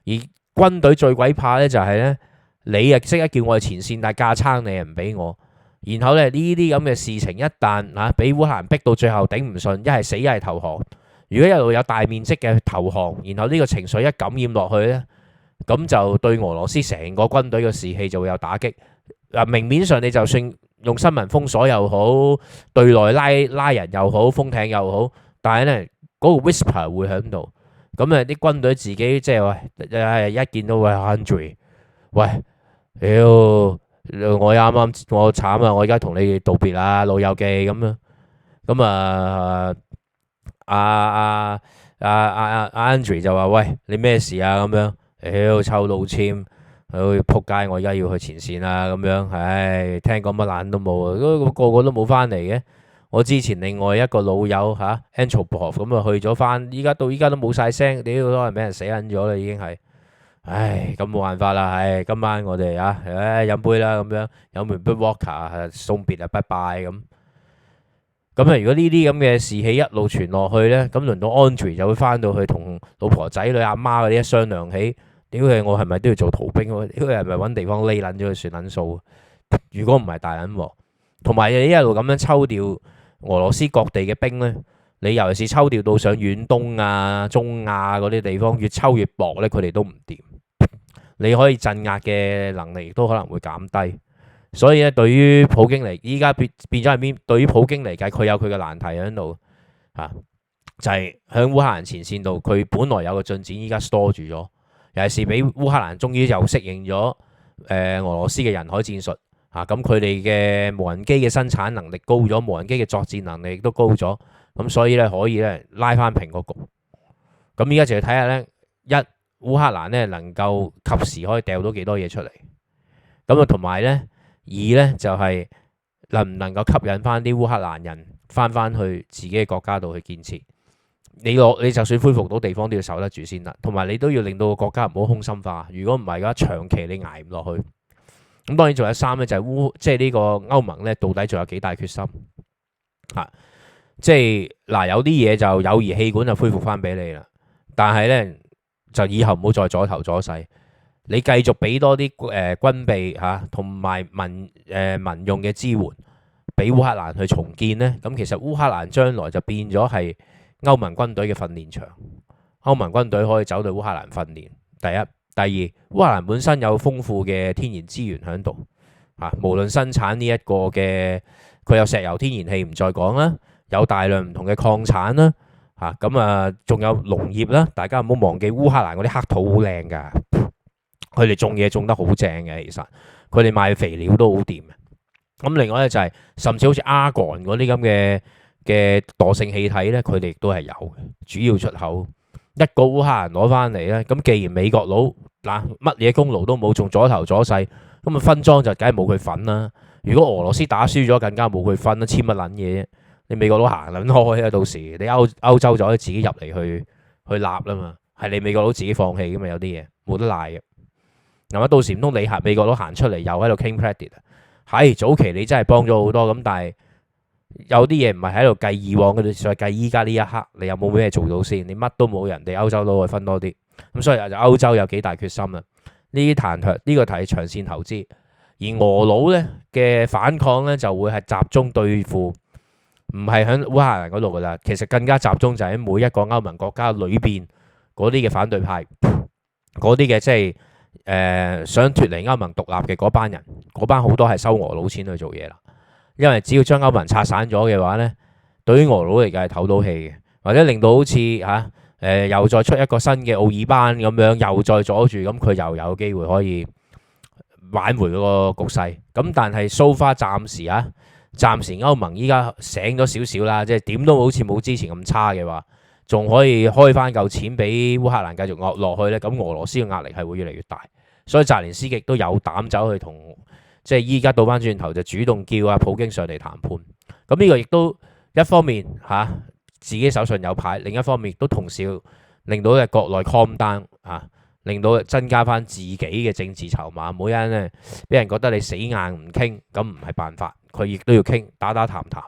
而軍隊最鬼怕咧就係咧，你啊識得叫我去前線，但係架撐你又唔俾我。然後咧呢啲咁嘅事情一旦俾烏克蘭逼到最後頂唔順，一係死一係投降。如果一路有大面積嘅投降，然後呢個情緒一感染落去咧。咁就對俄羅斯成個軍隊嘅士氣就會有打擊。明面上你就算用新聞封鎖又好，對內拉人又好，封艇又好，但係咧嗰個 whisper 會喺度。咁啲軍隊自己即係喂，一見到喂 Andrew， 喂，屌我啱啱我慘啊！我而家同你道別啦，老友記咁樣。咁Andrew 就話喂，你咩事啊？咁樣。屌抽老簽，佢仆街！我而家要去前線啦，咁樣，唉，聽講乜爛都冇啊，個個都冇翻嚟嘅。我之前另外一個老友Antropov 咁啊去咗翻，到依家都冇晒聲，屌都係俾人死撚咗啦，已經係，唉，咁冇辦法啦，唉，今晚我哋飲杯啦，咁樣飲完杯 Vodka 送別啊，拜拜咁。咁如果呢啲咁嘅士氣一路傳落去咧，咁輪到 Andrew 就會翻到去同老婆仔女阿媽嗰啲一商量起。屌佢，我係咪都要做逃兵？屌佢係咪揾地方匿撚咗佢算撚數？如果唔係大撚鑊，同埋你一路咁樣抽調俄羅斯各地嘅兵咧，你尤其是抽調到上遠東啊、中亞嗰啲地方，越抽越薄咧，佢哋都唔掂。你可以鎮壓嘅能力亦都可能會減低。所以咧，對於普京嚟，依家變咗係邊？對於普京嚟計，佢有佢嘅難題喺度就係喺烏克蘭前線度，佢本來有個進展，依家 store 住咗。尤其是俾烏克蘭終於又適應咗俄羅斯嘅人海戰術咁佢哋嘅無人機嘅生產能力高咗，無人機嘅作戰能力亦都高咗，咁所以咧可以咧拉翻平個局。咁依家就要睇下咧，一烏克蘭咧能夠及時可以掉到幾多嘢出嚟，咁啊同埋咧，二咧就係能唔能夠吸引翻啲烏克蘭人翻去自己嘅國家度去建設。你就算恢復到地方都要守得住先得，同埋你都要令到個國家唔好空心化。如果唔係嘅話，長期你捱唔落去。咁當然仲有三咧，就係即係呢個歐盟咧，到底仲有幾大決心啊？即係嗱，有啲嘢就友誼氣管就恢復翻俾你啦，但係咧就以後唔好再阻頭阻勢。你繼續俾多啲軍備嚇，同埋民用嘅支援俾烏克蘭去重建咧，咁其實烏克蘭將來就變咗係歐盟軍隊嘅訓練場。歐盟軍隊可以走到烏克蘭訓練。第一，第二，烏克蘭本身有豐富嘅天然資源喺度嚇，無論生產呢一個嘅，佢有石油、天然氣唔再講啦，有大量唔同嘅礦產啦嚇，咁啊仲有農業啦。大家唔好忘記烏克蘭嗰啲黑土好靚㗎，佢哋種嘢種得好正嘅，其實佢哋賣肥料都好掂嘅。咁另外咧就係甚至好似阿干嗰啲咁嘅惰性氣體咧，佢哋亦都係有嘅，主要出口。一個烏克蘭攞翻嚟咧，咁既然美國佬嗱乜嘢功勞都冇，仲阻頭阻勢，咁啊分贓就梗係冇佢份啦。如果俄羅斯打輸咗，更加冇佢份啦，簽乜撚嘢啫？你美國佬行撚開啊，到時你歐洲就可以自己入嚟去立啦嘛，係你美國佬自己放棄噶嘛，有啲嘢冇得賴嘅。嗱，到時唔通你美國佬行出嚟又喺度傾 credit 啊？係早期你真係幫咗好多，咁但係有啲嘢唔係喺度計以往嘅，你再計依家呢一刻，你有冇咩做到先？你乜都冇，人哋歐洲都會分多啲，咁所以就歐洲有幾大決心啊？呢啲呢個係長線投資，而俄佬咧嘅反抗咧就會係集中對付，唔係喺烏克蘭嗰度噶啦，其實更加集中就喺每一個歐盟國家裏邊嗰啲嘅反對派，嗰啲嘅即係想脫離歐盟獨立嘅嗰班人，嗰班好多係收俄佬錢去做嘢啦。因為只要將歐盟拆散咗嘅話咧，對於俄佬嚟講係唞到氣嘅，或者令到好似又再出一個新嘅奧爾班咁樣，又再阻住，咁佢又有機會可以挽回嗰個局勢。咁但係 so far 暫時歐盟依家醒咗少少啦，即係點都好似冇之前咁差嘅話，仲可以開翻嚿錢俾烏克蘭繼續壓落去咧，咁俄羅斯嘅壓力係會越嚟越大。所以澤連斯基都有膽走去同。即係依家倒翻轉頭就主動叫阿普京上嚟談判，咁呢個亦都一方面自己手上有牌，另一方面亦都同時要令到嘅國內 calm down 令到增加翻自己嘅政治籌碼。每一咧俾人覺得你死硬唔傾，咁唔係辦法，佢亦都要傾打談談。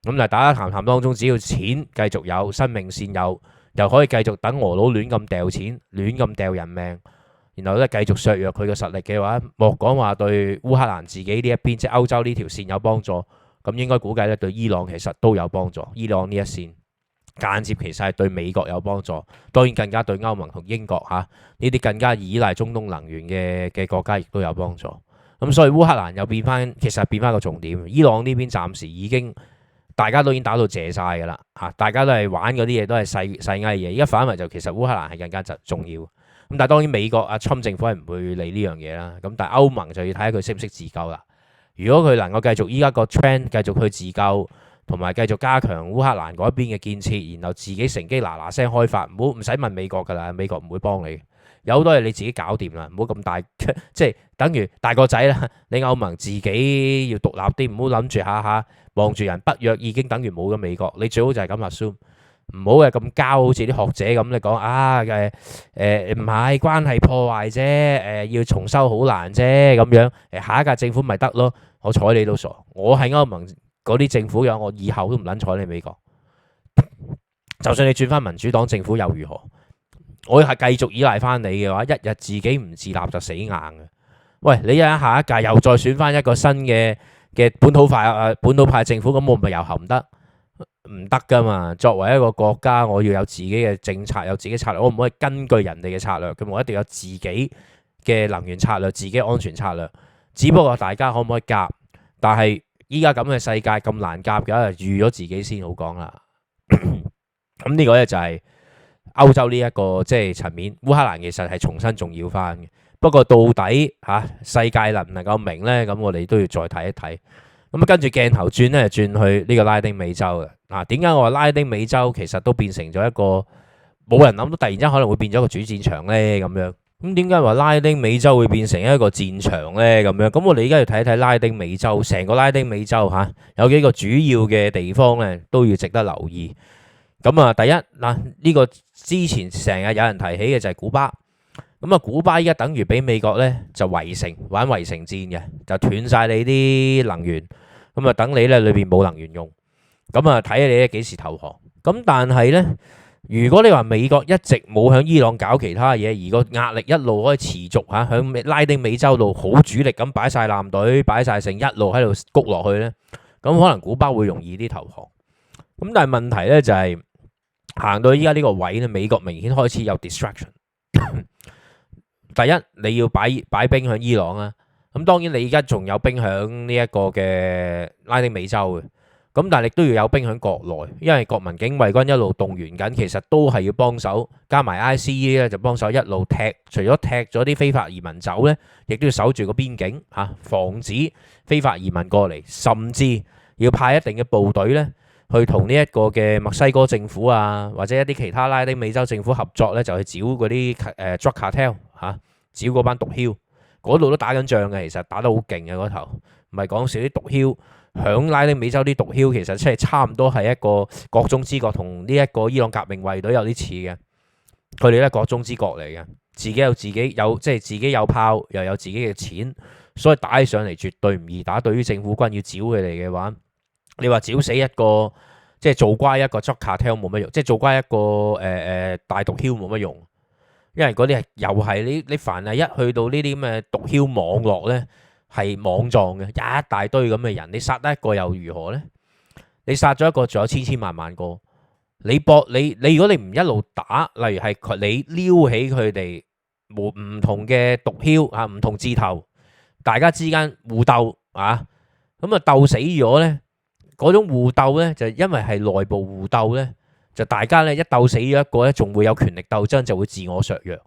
咁但係打談談當中，只要錢繼續有，生命線有，又可以繼續等俄佬亂咁掉錢，亂咁掉人命。然後咧繼續削弱佢嘅實力嘅話，莫講話對烏克蘭自己呢一邊，即係歐洲呢條線有幫助，咁應該估計咧對伊朗其實都有幫助。伊朗呢一線間接其實係對美國有幫助，當然更加對歐盟同英國呢啲更加依賴中東能源嘅國家亦都有幫助。咁所以烏克蘭又其實變翻個重點。伊朗呢邊暫時已經大家都已經打到謝晒㗎啦，大家都係玩嗰啲嘢都係細藝嘢。而家反為就其實烏克蘭係更加重要。咁但係當然美國阿侵政府係唔會理呢樣嘢啦。咁但係歐盟就要睇下佢識唔識自救啦。如果佢能夠繼續依家個 trend 繼續去自救，同埋繼續加強烏克蘭嗰一邊嘅建設，然後自己乘機嗱聲開發，唔使問美國㗎啦，美國唔會幫你。有好多嘢你自己搞掂啦，唔好咁大，即係等於大個仔啦。你歐盟自己要獨立啲，唔好諗住下下望住人北約已經等於冇咗美國。你最好就係咁 assume。唔好係咁交，好似啲學者咁你講唔係關係破壞啫，要重修好難啫咁樣。下一屆政府咪得咯，我睬你都傻。我係歐盟嗰啲政府嘅，我以後都唔撚睬你美國。就算你轉翻民主黨政府又如何？我係繼續依賴翻你嘅話，一日自己唔自立就死硬嘅。喂，你下一屆又再選翻一個新嘅本土派政府，咁我咪又含得？唔得噶嘛！作為一個國家，我要有自己嘅政策，有自己策略，我唔可以根據人哋嘅策略，咁我一定要有自己嘅能源策略、自己安全策略。只不過大家可唔可以夾？但係依家咁嘅世界咁難夾嘅，預咗自己先好講啦。咁呢個咧就係歐洲呢一個即係層面，烏克蘭其實係重新重要翻嘅。不過到底世界能唔能夠明呢？咁我哋都要再睇一睇。咁跟住鏡頭轉去呢個拉丁美洲嘅。點解我話拉丁美洲其實都變成咗一個冇人諗到突然之間可能會變咗個主戰場呢咁樣。咁點解話拉丁美洲會變成一個戰場呢？咁樣咁我哋而家要睇一睇拉丁美洲，成個拉丁美洲有幾個主要嘅地方呢都要值得留意。咁啊，第一嗱，呢個之前成日有人提起嘅就係古巴。咁啊，古巴依家等於俾美國呢就圍城，玩圍城戰嘅，就斷晒你啲能源。咁啊，等你呢裏邊冇能源用。咁啊，睇下你咧幾時投降。咁但係呢，如果你話美國一直冇響伊朗搞其他嘢，而個壓力一路可以持續響拉丁美洲度好主力咁擺晒艦隊，擺晒成一路喺度谷落去呢，咁可能古巴會容易啲投降。咁但係問題呢就係行到依家呢個位呢，美國明顯開始有 distraction。第一，你要擺兵響伊朗啊，咁當然你而家仲有兵響呢一個嘅拉丁美洲嘅。咁但係亦都要有兵喺國內，因為國民警衛軍一路動員緊，其實都係要幫手，加埋 ICE 咧就幫手一路踢，除咗踢咗啲非法移民走呢，亦都要守住個邊境防止非法移民過嚟，甚至要派一定嘅部隊呢，去同呢一個嘅墨西哥政府或者一啲其他拉丁美洲政府合作呢，就去剿嗰啲drug cartel 剿嗰班毒梟，嗰度都打緊仗嘅，其實打得好勁嘅嗰頭，唔係講少啲毒梟。響拉丁美洲啲毒梟其實即係差唔多係一個國中之國，同呢一個伊朗革命衛隊有啲似嘅。佢哋咧國中之國嚟嘅，自己有即係自己有炮，又有自己嘅錢，所以打起上嚟絕對唔易打。對於政府軍要剿佢哋嘅話，你話剿死一個即係做乖一個 drug cartel 冇乜用，即係做乖一個大毒梟冇乜用，因為嗰啲係又係你凡係一去到呢啲咁嘅毒梟網絡咧。係網狀嘅，一大堆咁嘅人，你殺得一個又如何呢？你殺咗一個，仲有千千萬萬個。你如果你唔一路打，例如係你撩起佢哋唔同嘅毒梟唔同字頭，大家之間互鬥咁啊鬥死咗呢，嗰種互鬥呢，就因為係內部互鬥呢，就大家呢一鬥死咗一個呢，仲會有權力鬥爭，就會自我削弱。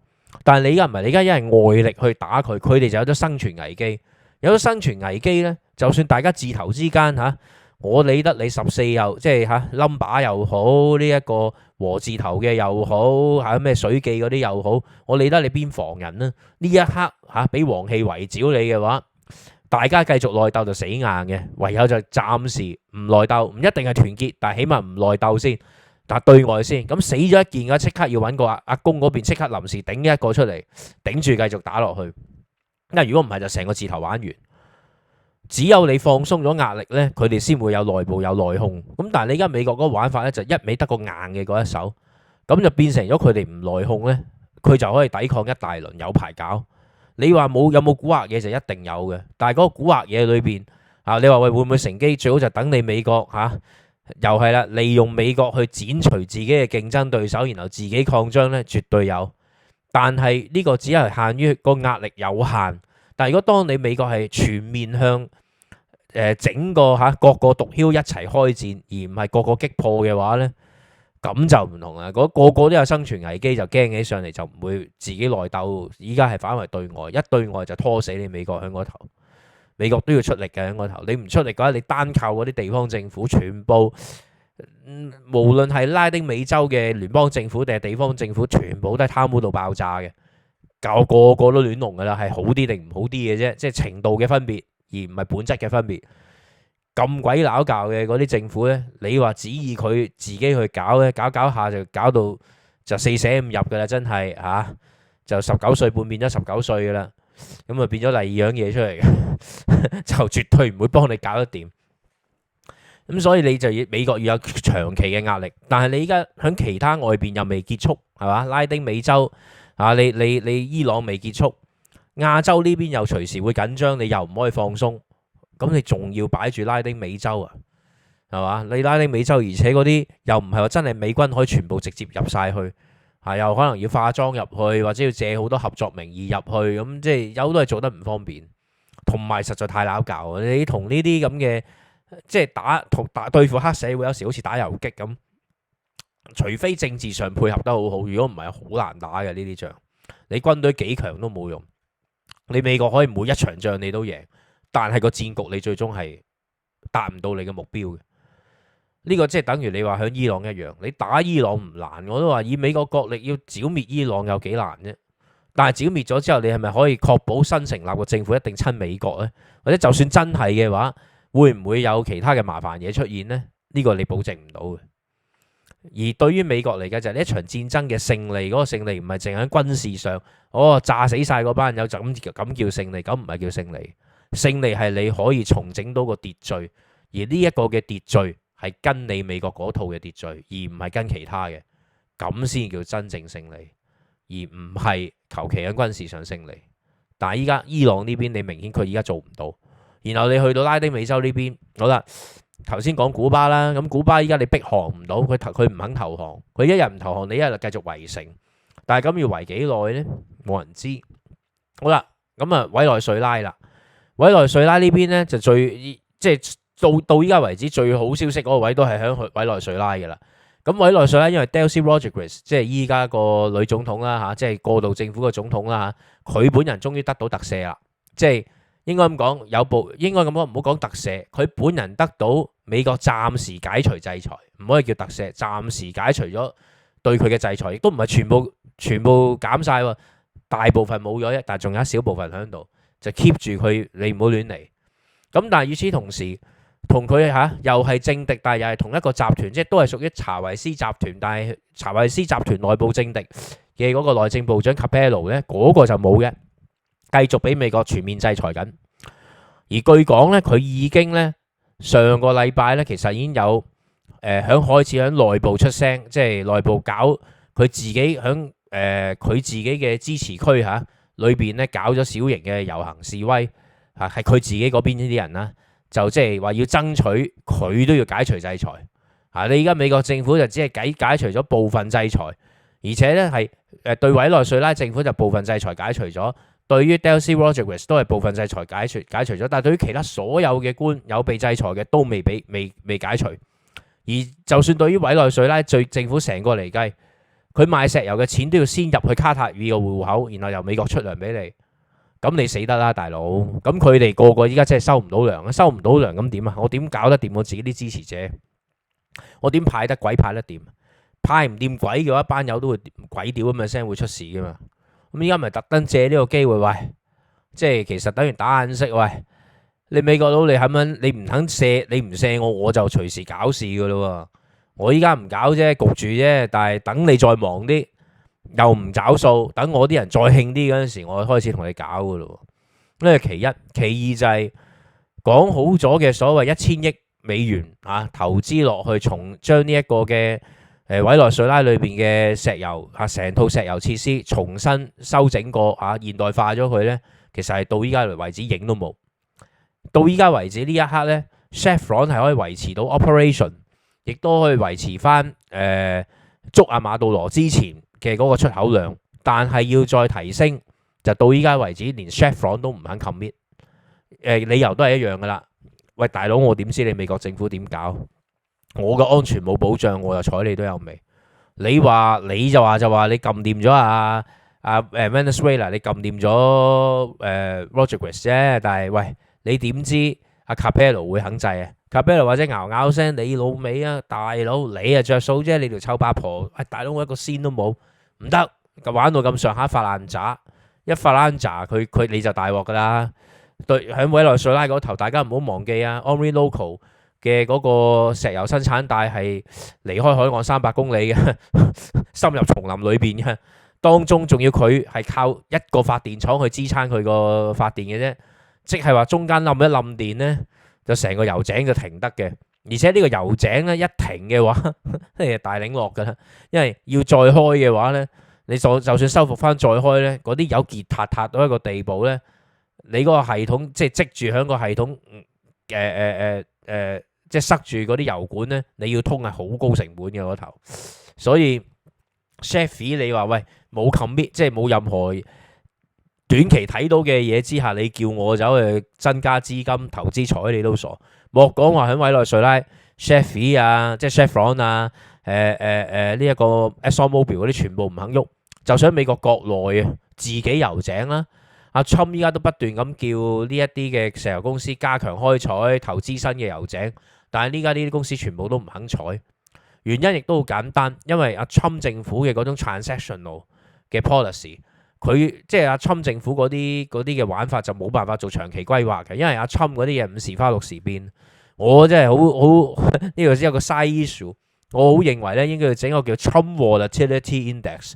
但係你而家唔係，你而家因為外力去打佢，佢哋就有咗生存危機。有咗生存危機呢，就算大家字頭之間我理得你14又即係number 又好，呢一個和字頭嘅又好，咩水記嗰啲又好，我理得你邊防人呢？呢一刻俾黃氣圍剿你嘅話，大家繼續內鬥就死硬嘅，唯有就暫時唔內鬥，唔一定係團結，但係起碼唔內鬥先，但係對外先。咁死咗一件嘅，即刻要揾個阿公嗰邊即刻臨時頂一個出嚟頂住繼續打落去。因為如果唔係就成個字頭玩完，只有你放鬆咗壓力呢，佢哋先會有內部有內訌。咁但係你而家美國嗰個玩法呢，就一味得個硬嘅嗰一手，咁就變成咗佢哋唔內訌呢，佢就可以抵抗一大輪，有排搞。你話有冇蠱惑嘢就一定有嘅，但係嗰個蠱惑嘢裏邊你話喂會唔會乘機？最好就等你美國又係啦，利用美國去剪除自己嘅競爭對手，然後自己擴張呢，絕對有。但係呢個只係限於個壓力有限，但係如果當你美國係全面向整個各個毒梟一齊開戰，而唔係個個擊破嘅話呢，咁就唔同啦。個個都有生存危機，就驚起上嚟就唔會自己內鬥。依家係反為對外，一對外就拖死你美國喺嗰頭。美國都要出力嘅喺嗰頭，你唔出力嘅話，你單靠嗰啲地方政府全部。無論係拉丁美洲嘅聯邦政府定係地方政府，全部都係貪污到爆炸嘅，個個都亂龍噶啦，係好啲定唔好啲嘅啫，即係程度嘅分別，而唔係本質嘅分別。咁鬼撈教嘅嗰啲政府呢，你話指意佢自己去搞呢，搞下就搞到就四捨五入噶啦，真係就19歲半變咗19歲噶啦，咁啊變咗第二樣嘢出嚟嘅，就絕對唔會幫你搞得掂。咁所以你就要美國要有長期嘅壓力，但係你依家喺其他外邊又未結束，係嘛？拉丁美洲你伊朗未結束，亞洲呢邊又隨時會緊張，你又唔可以放鬆，咁你仲要擺住拉丁美洲係嘛？你拉丁美洲，而且嗰啲又唔係話真係美軍可以全部直接入晒去，又可能要化妝入去，或者要借好多合作名義入去，咁即係有好多係做得唔方便，同埋實在太撈教。你同呢啲咁嘅。即係對付黑社會，有時好似打游擊咁，除非政治上配合得好好，如果唔係好難打嘅呢啲仗。你軍隊幾強都冇用，你美國可以每一場仗你都贏，但係個戰局你最終係達唔到你嘅目標嘅。呢個即係等於你話響伊朗一樣，你打伊朗唔難，我都話以美國國力要剿滅伊朗有幾難啫。但係剿滅咗之後，你係咪可以確保新成立嘅政府一定親美國呢？或者就算真係嘅話，會唔會有其他嘅麻煩嘢出現呢？呢個你保證唔到嘅。而對於美國嚟嘅就係呢一場戰爭嘅勝利，嗰個勝利唔係淨喺軍事上，炸死晒嗰班友就咁叫勝利，咁唔係叫勝利。勝利係你可以重整到個秩序，而呢一個嘅秩序係跟你美國嗰套嘅秩序，而唔係跟其他嘅，咁先叫真正勝利，而唔係求其喺軍事上勝利。但係依家伊朗呢邊你明顯佢依家做唔到，然後你去到拉丁美洲呢邊，好啦，頭先講古巴啦，咁古巴依家你逼降唔到，佢唔肯投降，佢一日唔投降，你一日繼續圍城，但係咁要圍幾耐呢？冇人知。好啦，咁啊委內瑞拉啦，委內瑞拉呢邊呢，就即係到依家為止最好消息嗰個位都係喺委內瑞拉嘅啦。咁委內瑞拉因為 Delcy Rodriguez 即係依家個女總統啦嚇，即係過渡政府嘅總統啦嚇，佢本人終於得到特赦啦，即係應該咁講，應該咁講，唔好講特赦，佢本人得到美國暫時解除制裁，唔可以叫特赦，暫時解除咗對佢嘅制裁，亦都唔係全部減晒喎，大部分冇咗啫，但係仲有一小部分喺度，就 keep 住佢，你唔好亂嚟。咁但係與此同時，同佢又係政敵，但係又係同一個集團，即係都係屬於查維斯集團，但係查維斯集團內部政敵嘅嗰個內政部長 Capello 咧，嗰個就冇嘅，繼續俾美國全面制裁緊。而據講咧，佢已經咧上個禮拜咧，其實已經有開始喺內部出聲，即係內部搞佢自己喺佢自己嘅支持區裏邊咧搞咗小型嘅遊行示威係佢自己嗰邊呢啲人啦。就即係話要爭取佢都要解除制裁你而家美國政府就只係解除咗部分制裁，而且咧係對委內瑞拉政府就部分制裁解除咗，對於 Delcy Rodriguez 都係部分制裁解除咗，但係對於其他所有嘅官有被制裁嘅都未解除。而就算對於委內瑞拉政府成個嚟計，佢賣石油嘅錢都要先入去卡塔爾嘅戶口，然後由美國出糧俾你。咁你死得啦，大佬！咁佢哋個個依家真係收唔到糧，收唔到糧咁點啊？我點搞得掂我自己啲支持者？我點派得掂？派唔掂鬼嘅話，班友都會鬼屌咁嘅聲會出事噶嘛？咁依家咪特登借呢個機會，喂，即係其實等於打眼色，喂，你美國佬你肯唔肯？你唔肯射，你唔射我就隨時搞事噶啦！我依家唔搞啫，焗住啫，但係等你再忙啲。又唔找數，等我啲人再興啲嗰陣時，我開始同你搞噶咯。呢個其一，其二就係講好咗嘅所謂$1000億投資落去，將呢一個嘅委內瑞拉裏邊嘅石油成套石油設施重新修整過現代化咗佢呢，其實係到依家為止影都冇。到依家為止呢一刻呢 Chevron 係可以維持到 operation， 亦都可以維持翻捉阿馬杜羅之前嘅嗰個出口量，但係要再提升，就到依家為止，連 Chevron 都唔肯 commit，理由都係一樣噶啦。喂，大佬，我點知你美國政府點搞？我嘅安全冇保障，我就睬你都有味。你就話你撳掂咗Venezuela， 你撳掂咗Rodriguez 啫，但係喂，你點知阿 Capello 會肯制啊？Capello 或者咬聲你老味啊，大佬你啊着數啫，你條臭八婆，大佬我一個仙都冇，唔得，玩到咁上下發爛渣，一發爛渣佢你就大鑊噶啦。對，喺委內瑞拉嗰頭，大家唔好忘記啊 ，Orinoco 嘅嗰個石油生產帶係離開海岸300公里嘅，深入叢林裏邊嘅，當中仲要佢係靠一個發電廠去支撐佢個發電嘅啫，即係話中間冧一冧電呢，就成個油井就停得嘅，而且呢個油井咧一停嘅話，係大領落噶啦，因為要再開嘅話咧，你就算修復翻再開咧，嗰啲油結塌到一個地步咧，你嗰個系統即係積住喺個系統，即係塞住嗰啲油管咧，你要通係好高成本嘅嗰頭，所以 Chevy 你話喂冇 commit， 即係冇任何短期睇到嘅嘢之下，你叫我走去增加資金投資彩你都傻。莫講話喺委內瑞拉 Chevy 啊，即係 Chevron 啊，呢一個 ExxonMobil 嗰啲全部唔肯喐，就想美國國內啊自己油井啦。阿 Trump 依家都不斷咁叫呢一啲嘅石油公司加強開採投資新嘅油井，但係呢家呢啲公司全部都唔肯採，原因亦都好簡單，因為阿侵政府嘅嗰種 transactional 嘅 policy， 佢即係阿侵政府嗰啲嘅玩法就冇辦法做長期規劃嘅，因為阿侵嗰啲嘢五時花六時變。我真係好呢個先有個 side issue， 我好認為咧應該要整個叫 Trump Volatility Index。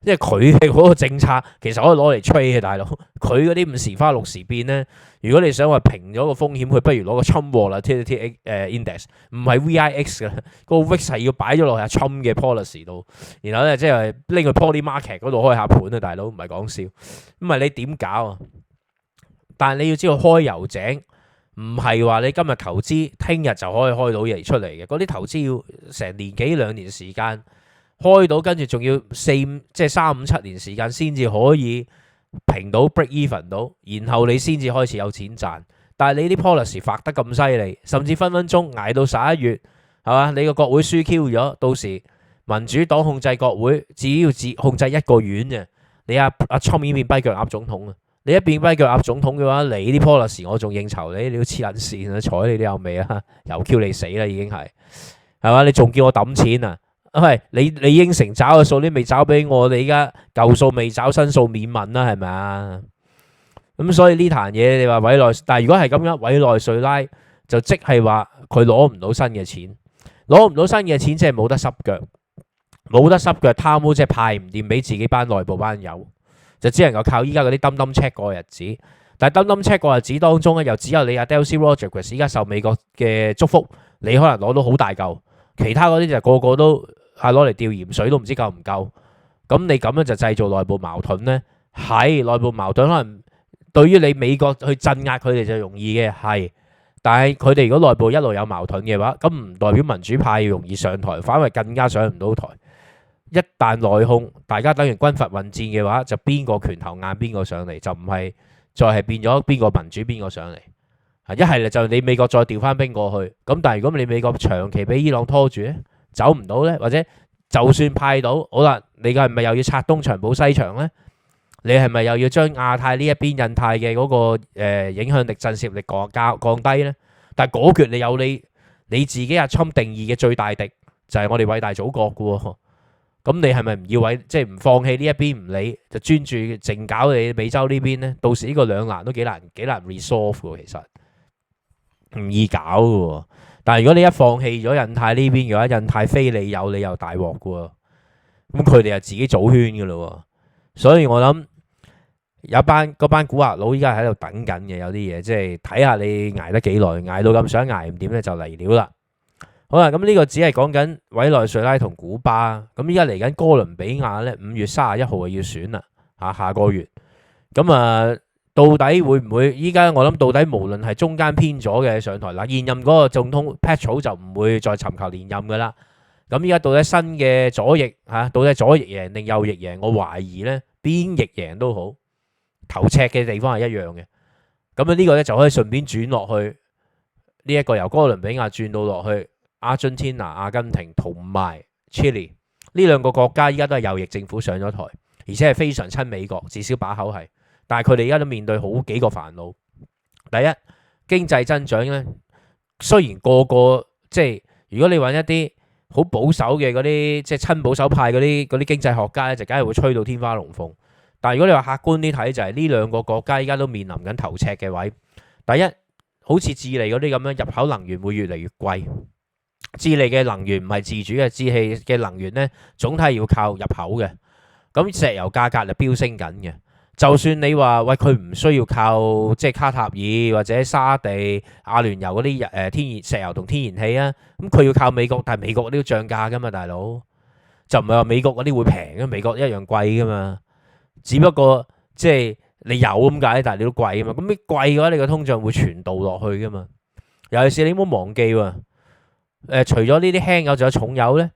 因為佢嘅嗰個政策其實可以攞嚟吹嘅，大佬。佢嗰啲五時花六時變咧，如果你想話平咗個風險，佢不如攞個 Trump Volatility Index， 唔係 VIX 嘅，嗰個 VIX 係要擺咗落去 Trump 嘅 policy 度，然後咧即係拎去 Poly Market 嗰度開下盤啊，大佬唔係講笑。咁係你點搞啊？但係你要知道開油井唔係話你今日投資，聽日就可以開到嘢出嚟嘅，嗰啲投資要成年幾兩年時間。開到跟住仲要即係3、5、7年時間先至可以平到 break even 到，然後你先至開始有錢賺。但係你啲 policy 發得咁犀利，甚至分分鐘捱到11月，係嘛？你個國會輸 Q 咗，到時民主黨控制國會，只要控制一個院啫，你阿 Trump 已經變跛腳鴨總統啊！你一變跛腳鴨總統嘅話，你啲 policy 我仲應酬你，你都黐撚線啊！睬你都有味啊！又 Q 你死啦，已經係嘛？你仲叫我揼錢啊？喂，你應承找嘅數你未找俾我，你而家舊數未找，新數免問啦，係咪啊？咁所以呢壇嘢你話委內，但係如果係咁樣，委內瑞拉就即係話佢攞唔到新嘅錢，攞唔到新嘅錢即係冇得濕腳，冇得濕腳貪污即係派唔掂俾自己班內部班友，就只能夠靠依家嗰啲抌抌 check 過日子。但係抌抌 check 過日子當中咧，又只有你阿 Delcy Rodriguez 依家受美國嘅祝福，你可能攞到好大嚿，其他嗰啲就個個都係攞嚟吊鹽水都唔知夠唔夠，咁你咁樣就製造內部矛盾呢？係內部矛盾可能對於你美國去鎮壓佢哋就容易嘅，係，但係佢哋如果內部一路有矛盾嘅話，咁唔代表民主派容易上台，反為更加上唔到台。一旦內訌，大家等於軍閥混戰嘅話，就邊個拳頭硬邊個上嚟，就唔係再係變咗邊個民主邊個上嚟。一係就你美國再調翻兵過去，咁但係如果你美國長期俾伊朗拖住咧，走唔到呢，或者就算派到，好啦，你係咪又要拆東牆補西牆呢？你係咪又要將亞太呢一邊印太嘅嗰個影響力、震懾力降低呢？但係嗰橛你有你自己阿侵定義嘅最大敵就係我哋偉大祖國嘅喎，咁你係咪唔要即係唔放棄呢一邊唔理，就專注淨搞你美洲呢邊呢？到時呢個兩難都幾難 resolve 嘅，其實唔易搞嘅。但係如果你一放棄咗印太呢邊嘅話，印太非你有，你又大鑊嘅喎，咁佢哋就自己組圈嘅咯。所以我諗嗰班古惑佬依家喺度等緊嘅，有啲嘢即係睇下你捱得幾耐，捱到咁想捱唔掂咧就嚟料啦。好啦，咁呢個只係講緊委內瑞拉同古巴，咁依家嚟緊哥倫比亞咧5月31號就要選啦，下個月。咁到底會唔會？依家我諗到底無論係中間偏左嘅上台嗱，現任嗰個總統 Petro 就唔會再尋求連任噶啦。咁依家到底新嘅左翼到底左翼贏定右翼贏？我懷疑呢邊翼贏都好，頭赤嘅地方係一樣嘅。咁呢個咧就可以順便轉落去呢一個由哥倫比亞轉到落去阿根廷同埋 Chile 呢兩個國家，依家都係右翼政府上咗台，而且係非常親美國，至少把口係。但係佢哋而家都面對好幾個煩惱。第一，經濟增長咧，雖然個即係如果你揾一啲好保守嘅嗰啲即係親保守派嗰啲經濟學家咧，就梗係會吹到天花龍鳳。但係如果你話客觀啲睇，就係呢兩個國家而家都面臨緊頭赤嘅位。第一，好似智利嗰啲咁樣，入口能源會越嚟越貴。智利嘅能源唔係自主嘅，智利嘅能源咧總體要靠入口嘅。咁石油價格就飆升緊嘅。就算你話喂佢唔需要靠即係卡塔爾或者沙地、阿聯酋嗰啲天然石油同天然氣啊，咁佢要靠美國，但係美國嗰啲要漲價噶嘛，大佬就唔係話美國嗰啲會平嘅，美國一樣貴噶嘛，只不過即係你有咁解，但係你都貴啊嘛，咁你貴嘅話，你個通脹會傳導落去噶嘛。尤其是你唔好忘記喎，除咗呢啲輕油，仲有重油咧。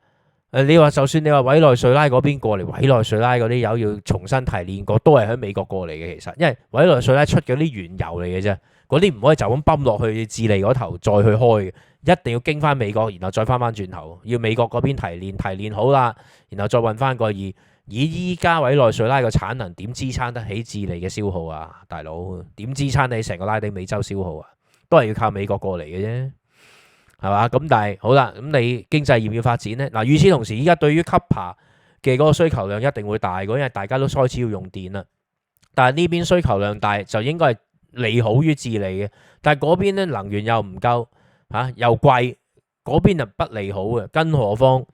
你話就算你話委內瑞拉嗰邊過嚟，委內瑞拉嗰啲油要重新提煉過，都係喺美國過嚟嘅。其實，因為委內瑞拉出嗰啲原油嚟嘅啫，嗰啲唔可以就咁泵落去智利嗰頭再去開嘅，一定要經翻美國，然後再翻轉頭，要美國嗰邊提煉好啦，然後再運翻過。以依家委內瑞拉個產能點支撐得起智利嘅消耗啊，大佬點支撐得起成個拉丁美洲消耗啊？都係要靠美國過嚟嘅啫。係嘛？咁但係好啦，咁你經濟要唔要發展呢？嗱，與此同時，依家對於 copper 嘅嗰個需求量一定會大，因為大家都開始要用電啦。但係呢邊需求量大就應該係利好於智利嘅，但係嗰邊咧能源又唔夠又貴，嗰邊就不利好嘅。更何況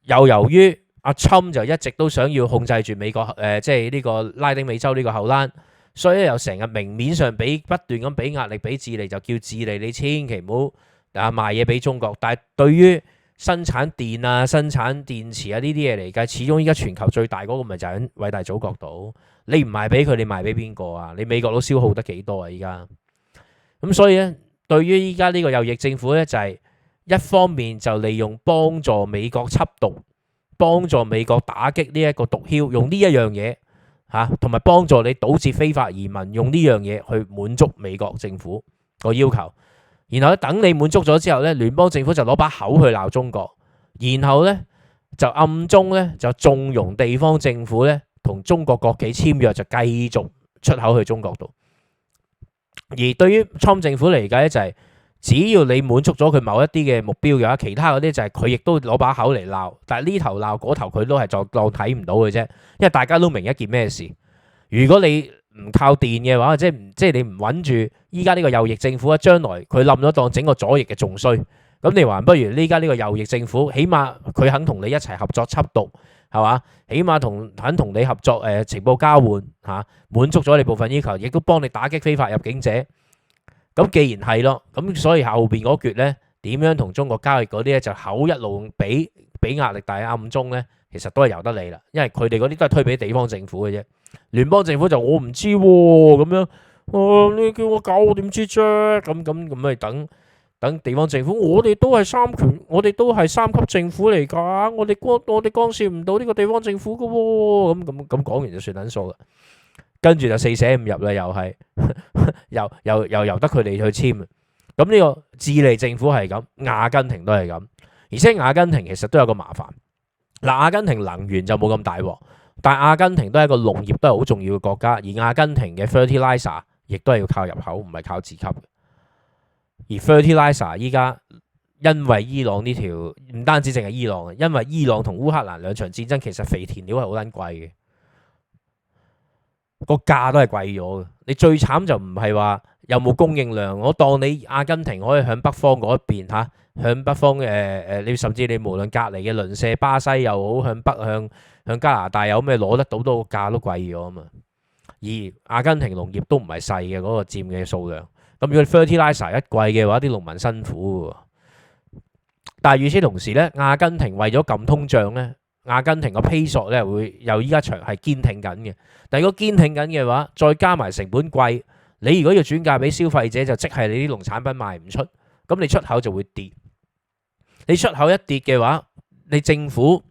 又由於阿侵就一直都想要控制住美國即係呢個拉丁美洲呢個後欄，所以咧又成日明面上不斷咁俾壓力俾智利，就叫智利你千祈唔好賣嘢俾中國。但係對於生產電啊、生產電池啊呢啲嘢嚟計，始終依家全球最大嗰個咪就喺偉大祖國度。你唔賣俾佢，你賣俾邊個啊？你美國都消耗得幾多啊？依家咁，所以咧，對於依家呢個右翼政府咧，就係一方面就利用幫助美國緝毒、幫助美國打擊呢一個毒梟，用呢一樣嘢同埋幫助你堵截非法移民，用呢樣嘢去滿足美國政府個要求。然後咧，等你滿足咗之後咧，聯邦政府就攞把口去鬧中國，然後咧就暗中咧就縱容地方政府咧同中國國企簽約，就繼續出口去中國度。而對於川普政府嚟計咧，就係只要你滿足咗佢某一啲嘅目標嘅話，其他嗰啲就係佢亦都攞把口嚟鬧，但係呢頭鬧嗰頭佢都係當睇唔到嘅啫，因為大家都明一件咩事。如果你唔靠電嘅話，即係你唔穩住依家呢個右翼政府啊，將來佢冧咗當整個左翼嘅仲衰。咁你還不如呢家呢個右翼政府，起碼佢肯同你一齊合作緝毒，係嘛？起碼肯同你合作情報交換滿足咗你部分要求，亦都幫你打擊非法入境者。咁既然係咯，咁所以後邊嗰橛咧點樣同中國交易嗰啲咧，就口一路俾壓力，但係暗中咧其實都係由得你啦，因為佢哋嗰啲都係推俾地方政府嘅啫。聯邦政府就我唔知咁樣，你叫我搞我點知啫？咁咪等地方政府，我哋都係三級政府嚟㗎，我哋干涉唔到呢個地方政府㗎喎。咁講完就算撚數啦。跟住就四捨五入啦，又係又由得佢哋去簽。咁呢個智利政府係咁，阿根廷都係咁，而且阿根廷其實都有個麻煩。嗱，阿根廷能源就冇咁大鑊，但係阿根廷都係一個農業都係好重要嘅國家，而阿根廷嘅 fertilizer 亦都係要靠入口，唔係靠自給。而 fertilizer 依家因為伊朗呢條唔單止淨係伊朗，因為伊朗同烏克蘭兩場戰爭，其實肥田料係好撚貴嘅，個價都係貴咗嘅。你最慘就唔係話有冇供應量，我當你阿根廷可以向北方嗰一邊向北方你甚至你無論隔離嘅鄰舍巴西又好，向北向加拿大有咩攞得到，都個價都貴咗啊嘛。而阿根廷農業都唔係細嘅，嗰個佔嘅數量。咁如果 fertilizer 一貴嘅話，啲農民辛苦喎。但係與此同時咧，阿根廷為咗撳通脹咧，阿根廷個披索咧會由依家長係堅挺緊嘅。但係如果堅挺緊嘅話，再加埋成本貴，你如果要轉嫁俾消費者，就即係你啲農產品賣唔出，咁你出口就會跌。你出口一跌嘅話，你政府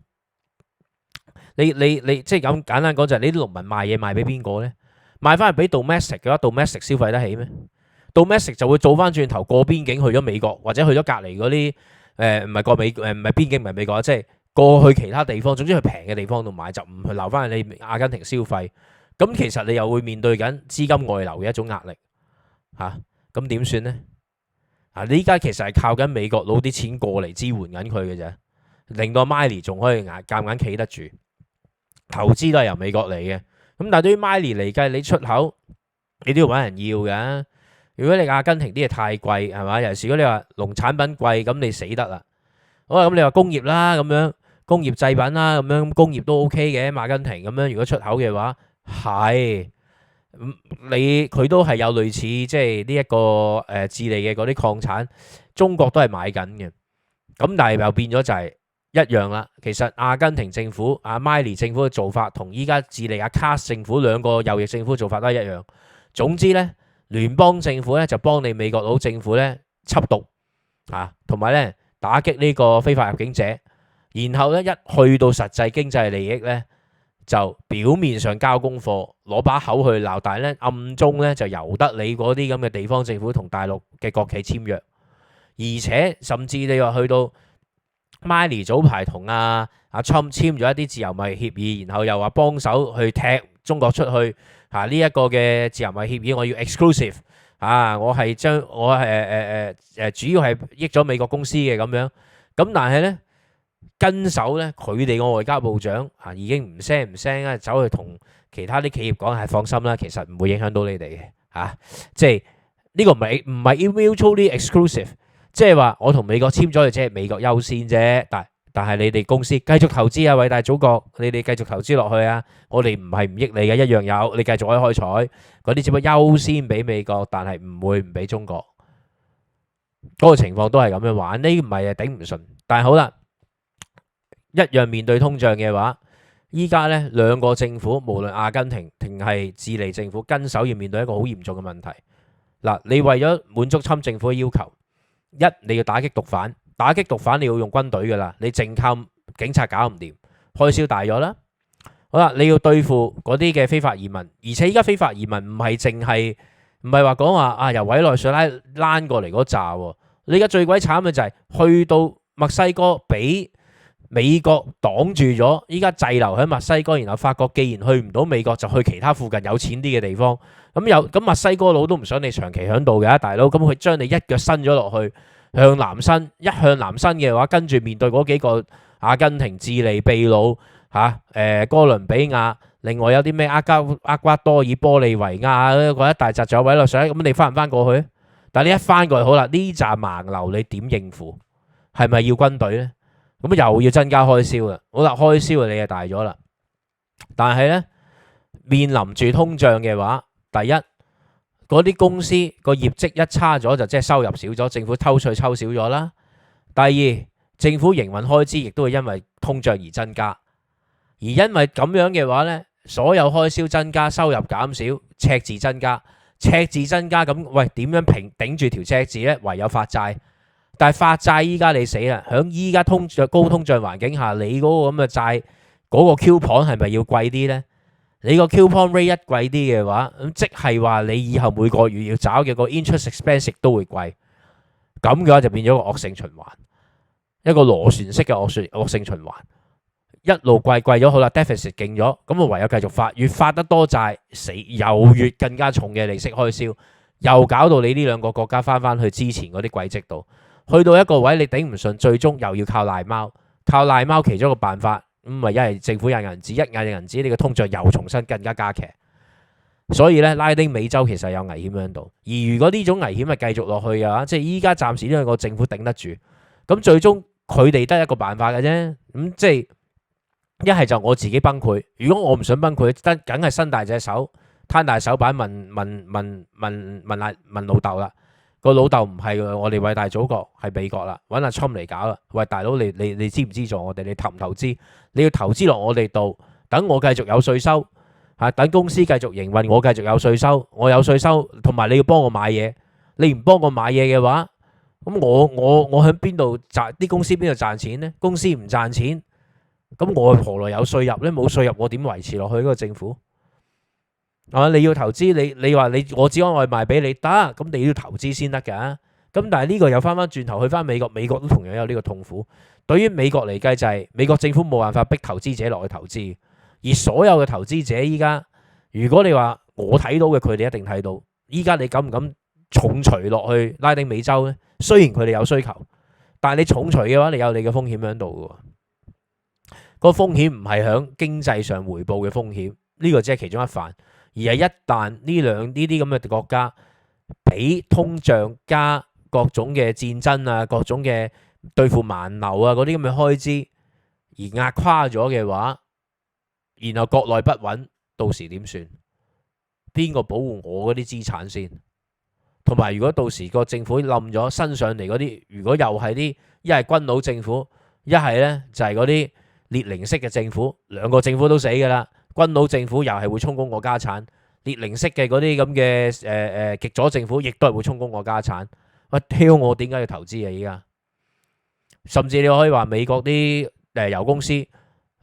你即係咁簡單講就係你啲農民賣嘢賣俾邊個咧？賣翻去俾 domestic 嘅話 ，domestic 消費得起咩？domestic 就會做翻轉頭過邊境去咗美國，或者去咗隔離嗰啲唔係邊境唔係美國，即係過去其他地方，總之去平嘅地方度買，就唔去留翻你阿根廷消費。咁其實你又會面對緊資金外流嘅一種壓力咁點算呢？你依家其實係靠緊美國攞啲錢過嚟支援緊佢嘅啫，令到 Miley 仲可以夾硬企得住。投資都係由美國嚟嘅，咁但係對於 Miley 嚟計，你出口你都要揾人要嘅。如果你阿根廷啲嘢太貴係嘛，尤其是如果你話農產品貴，咁你死得啦。好啦，咁你話工業啦，咁樣工業製品啦，咁樣工業都 OK 嘅。阿根廷咁樣如果出口嘅話，係佢都係有類似即係呢一個智利嘅嗰啲礦產，中國都係買緊嘅。咁但係又變咗就係一樣啦。其實阿根廷政府阿 Miley 政府嘅做法同依家智利阿卡斯政府兩個右翼政府做法都係一樣。總之呢，聯邦政府咧就幫你美國佬政府咧緝毒同埋咧打擊呢個非法入境者，然後咧一去到實際經濟利益咧，就表面上交功課，攞把口去鬧，但係咧暗中咧就由得你嗰啲咁嘅地方政府同大陸嘅國企簽約，而且甚至你話去到 Miley 早排同阿 Trump 簽咗一啲自由貿易協議，然後又話幫手去踢中國出去呢一個嘅自由貿易協議，我要 exclusive 我係將我主要係益咗美國公司嘅咁樣。咁但係咧跟手咧，佢哋個外交部長已經唔聲唔聲啊，走去同其他啲企業講係放心啦，其實唔會影響到你哋嘅即係呢個唔係 mutually exclusive，即係話我同美國簽咗嘅，即係美國優先啫。但係你哋公司繼續投資啊，偉大祖國，你哋繼續投資落去啊！我哋唔係唔益你嘅，一樣有，你繼續可以開採嗰啲，只不過優先俾美國，但係唔會唔俾中國。嗰個情況都係咁樣玩，呢唔係頂唔順。但係好啦，一樣面對通脹嘅話，依家呢兩個政府，無論阿根廷定係智利政府，跟手要面對一個好嚴重嘅問題。嗱，你為咗滿足親政府嘅要求，你要打擊毒販。打擊毒販你要用軍隊噶啦，你淨靠警察搞唔掂，開銷大咗啦。好啦，你要對付嗰啲嘅非法移民，而且依家非法移民唔係話講話由委內瑞拉攔過嚟嗰扎。你而家最鬼慘嘅就係去到墨西哥俾美國擋住咗，依家滯留喺墨西哥，然後發覺既然去唔到美國，就去其他附近有錢啲嘅地方。咁墨西哥佬都唔想你長期喺度嘅，大佬，咁佢將你一腳伸咗落去。向南伸嘅話，跟住面對嗰幾個阿根廷、智利、秘魯哥倫比亞，另外有啲咩厄瓜多爾、玻利維亞嗰一大紮，仲有委內瑞拉，咁你翻唔翻過去？但係你一翻過去，好啦，呢紮盲流你點應付？係咪要軍隊呢？咁又要增加開銷啦。好啦，開銷你就大咗啦。但係呢，面臨住通脹嘅話，第一，嗰啲公司個業績一差咗，就即係收入少咗，政府抽稅抽少咗啦。第二，政府營運開支亦都會因為通脹而增加，而因為咁樣嘅話呢，所有開銷增加，收入減少，赤字增加，咁喂，點樣頂住條赤字呢？唯有發債。但係發債依家你死啦，響依家高通脹環境下，你嗰個咁嘅債嗰個 coupon 係咪要貴啲呢？你個 coupon rate 一貴啲嘅話，咁即係話你以後每個月要找嘅個 interest expense 都會貴，咁嘅話就變咗個惡性循環，一個螺旋式嘅惡性循環，一路貴咗好啦 ，deficit 勁咗，咁我唯有繼續發，越發得多債，又越更加重嘅利息開銷，又搞到你呢兩個國家翻去之前嗰啲軌跡度，去到一個位你頂唔順，最終又要靠賴貓其中一個辦法。咁咪一係政府印銀紙，你個通脹又重新更加加劇，所以咧拉丁美洲其實有危險喺度。而如果呢種危險係繼續落去嘅話，即係依家暫時呢兩個政府頂得住，咁最終佢哋得一個辦法嘅啫。咁即係一係就我自己崩潰，如果我唔想崩潰，梗係伸大隻手，攤大手板問老豆啦。個老豆唔係我哋偉大祖國，係美國啦，揾阿侵嚟搞啦。喂，大佬，你知唔資助我哋？你投唔投資？你要投資落我哋度，等我繼續有稅收，等公司繼續營運，我繼續有稅收，我有稅收，同埋你要幫我買嘢。你唔幫我買嘢嘅話，咁我喺邊度賺？啲公司邊度賺錢呢？公司唔賺錢，咁我何來有稅入呢？冇稅入，我點維持落去？嗰個政府？你要投資，你話我只可外賣俾你得，咁你要投資先得噶。咁但係呢個又翻轉頭去翻美國，美國都同樣有呢個痛苦。對於美國嚟計就係美國政府冇辦法逼投資者落去投資，而所有嘅投資者依家，如果你話我睇到嘅，佢哋一定睇到。依家你敢唔敢重錘落去拉丁美洲呢？雖然佢哋有需求，但係你重錘嘅話，你有你嘅風險喺度嘅。個風險唔係響經濟上回報嘅風險，呢個只係其中一環。而係一旦呢啲咁嘅國家俾通脹加各種嘅戰爭啊、各種嘅對付蠻流啊嗰啲咁嘅開支而壓垮咗嘅話，然後國內不穩，到時點算？邊個保護我嗰啲資產先？同埋如果到時個政府冧咗，新上嚟嗰啲，如果又係啲一係軍佬政府，一係呢就係嗰啲列寧式嘅政府，兩個政府都死㗎啦。軍佬政府又係會充公我家產，列寧式嘅嗰啲咁嘅極左政府亦都係會充公我家產。喂，挑我點解要投資啊？依家甚至你可以話美國啲油公司，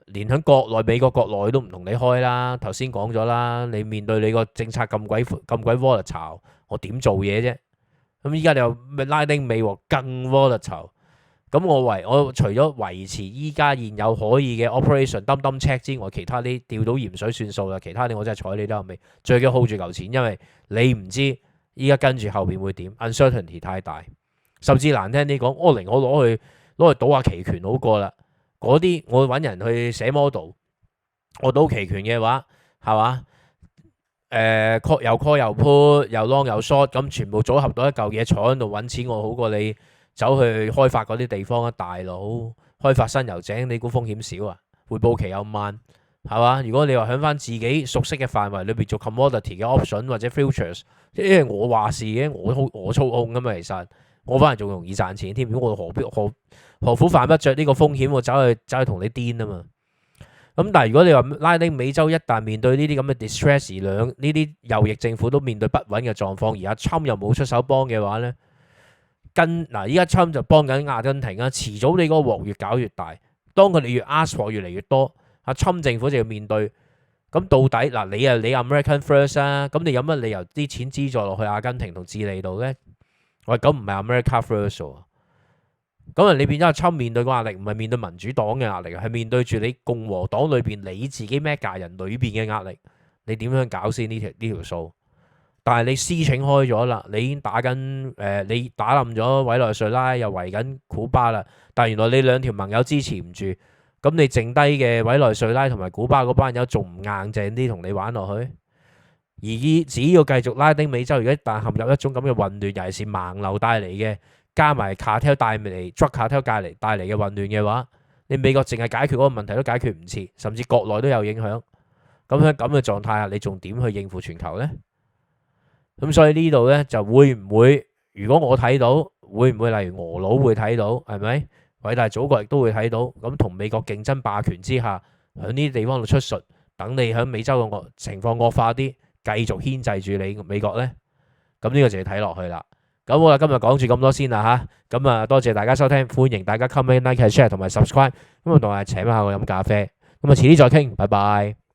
連喺國內美國國內都唔同你開啦。頭先講咗啦，你面對你個政策咁鬼 volatile，我點做嘢啫？咁依家你又拉丁美喎更 volatile。咁我除咗維持依家現有可以嘅 operation dump check 之外，其他啲掉到鹽水算數啦。其他啲我真係睬你都有味。最緊 hold 住嚿錢，因為你唔知依家跟住後邊會點？uncertainty 太大，甚至難聽啲講，我寧我攞去賭下期權好過啦。嗰啲我揾人去寫 model，我賭期權嘅話係嘛？call 又 put 又 long 又 short，咁全部組合到一嚿嘢坐喺度揾錢，我好過你走去開發嗰啲地方啊，大佬開發新油井，你估風險少啊？回報期又慢，係嘛？如果你話響翻自己熟悉嘅範圍裏邊做 commodity 嘅 option 或者 futures，因為我話事嘅，我操控噶嘛，其實我反而仲容易賺錢添。如果我何苦犯不着呢個風險，我走去同你癲啊嘛？咁但係如果你話拉丁美洲一旦面對呢啲咁嘅 distress， 呢啲右翼政府都面對不穩嘅狀況，而阿侵又冇出手幫嘅話呢，依家侵就幫緊阿根廷啊，遲早你嗰個鑊越搞越大，當佢哋越 ask for 越嚟越多，阿侵政府就要面對。咁到底你 American First 啊，咁你有乜理由啲錢資助落去阿根廷同智利度呢？喂，咁唔係 America First 喎。咁啊，你變咗阿侵面對個壓力，唔係面對民主黨嘅壓力，係面對住你共和黨裏邊你自己咩家人裏邊嘅壓力。你點樣搞先呢條數？但係你私請開咗啦，你已經打緊你打冧咗委內瑞拉，又圍緊古巴啦。但係原來你兩條盟友支持唔住，咁你剩低嘅委內瑞拉同埋古巴嗰班友仲唔硬淨啲同你玩落去？而只要繼續拉丁美洲，如果一旦陷入一種咁嘅混亂，尤其是盲流帶嚟嘅。加埋卡特帶嚟 drug 卡特帶嚟嘅混亂嘅話，你美國淨係解決嗰個問題都解決唔切，甚至國內都有影響。咁喺咁嘅狀態下，你仲點去應付全球呢？咁所以呢度呢，就會唔會？如果我睇到，會唔會例如俄佬會睇到，係咪？偉大祖國亦都會睇到。咁同美國競爭霸權之下，喺呢啲地方度出術，等你喺美洲嘅情況惡化啲，繼續牽制住你美國呢？咁呢個就要睇落去啦。咁好啦，今日講住咁多先啦吓，咁啊多謝大家收聽，歡迎大家 comment、like、share 同埋 subscribe，咁啊同埋請下我飲咖啡，咁啊遲啲再傾，拜拜。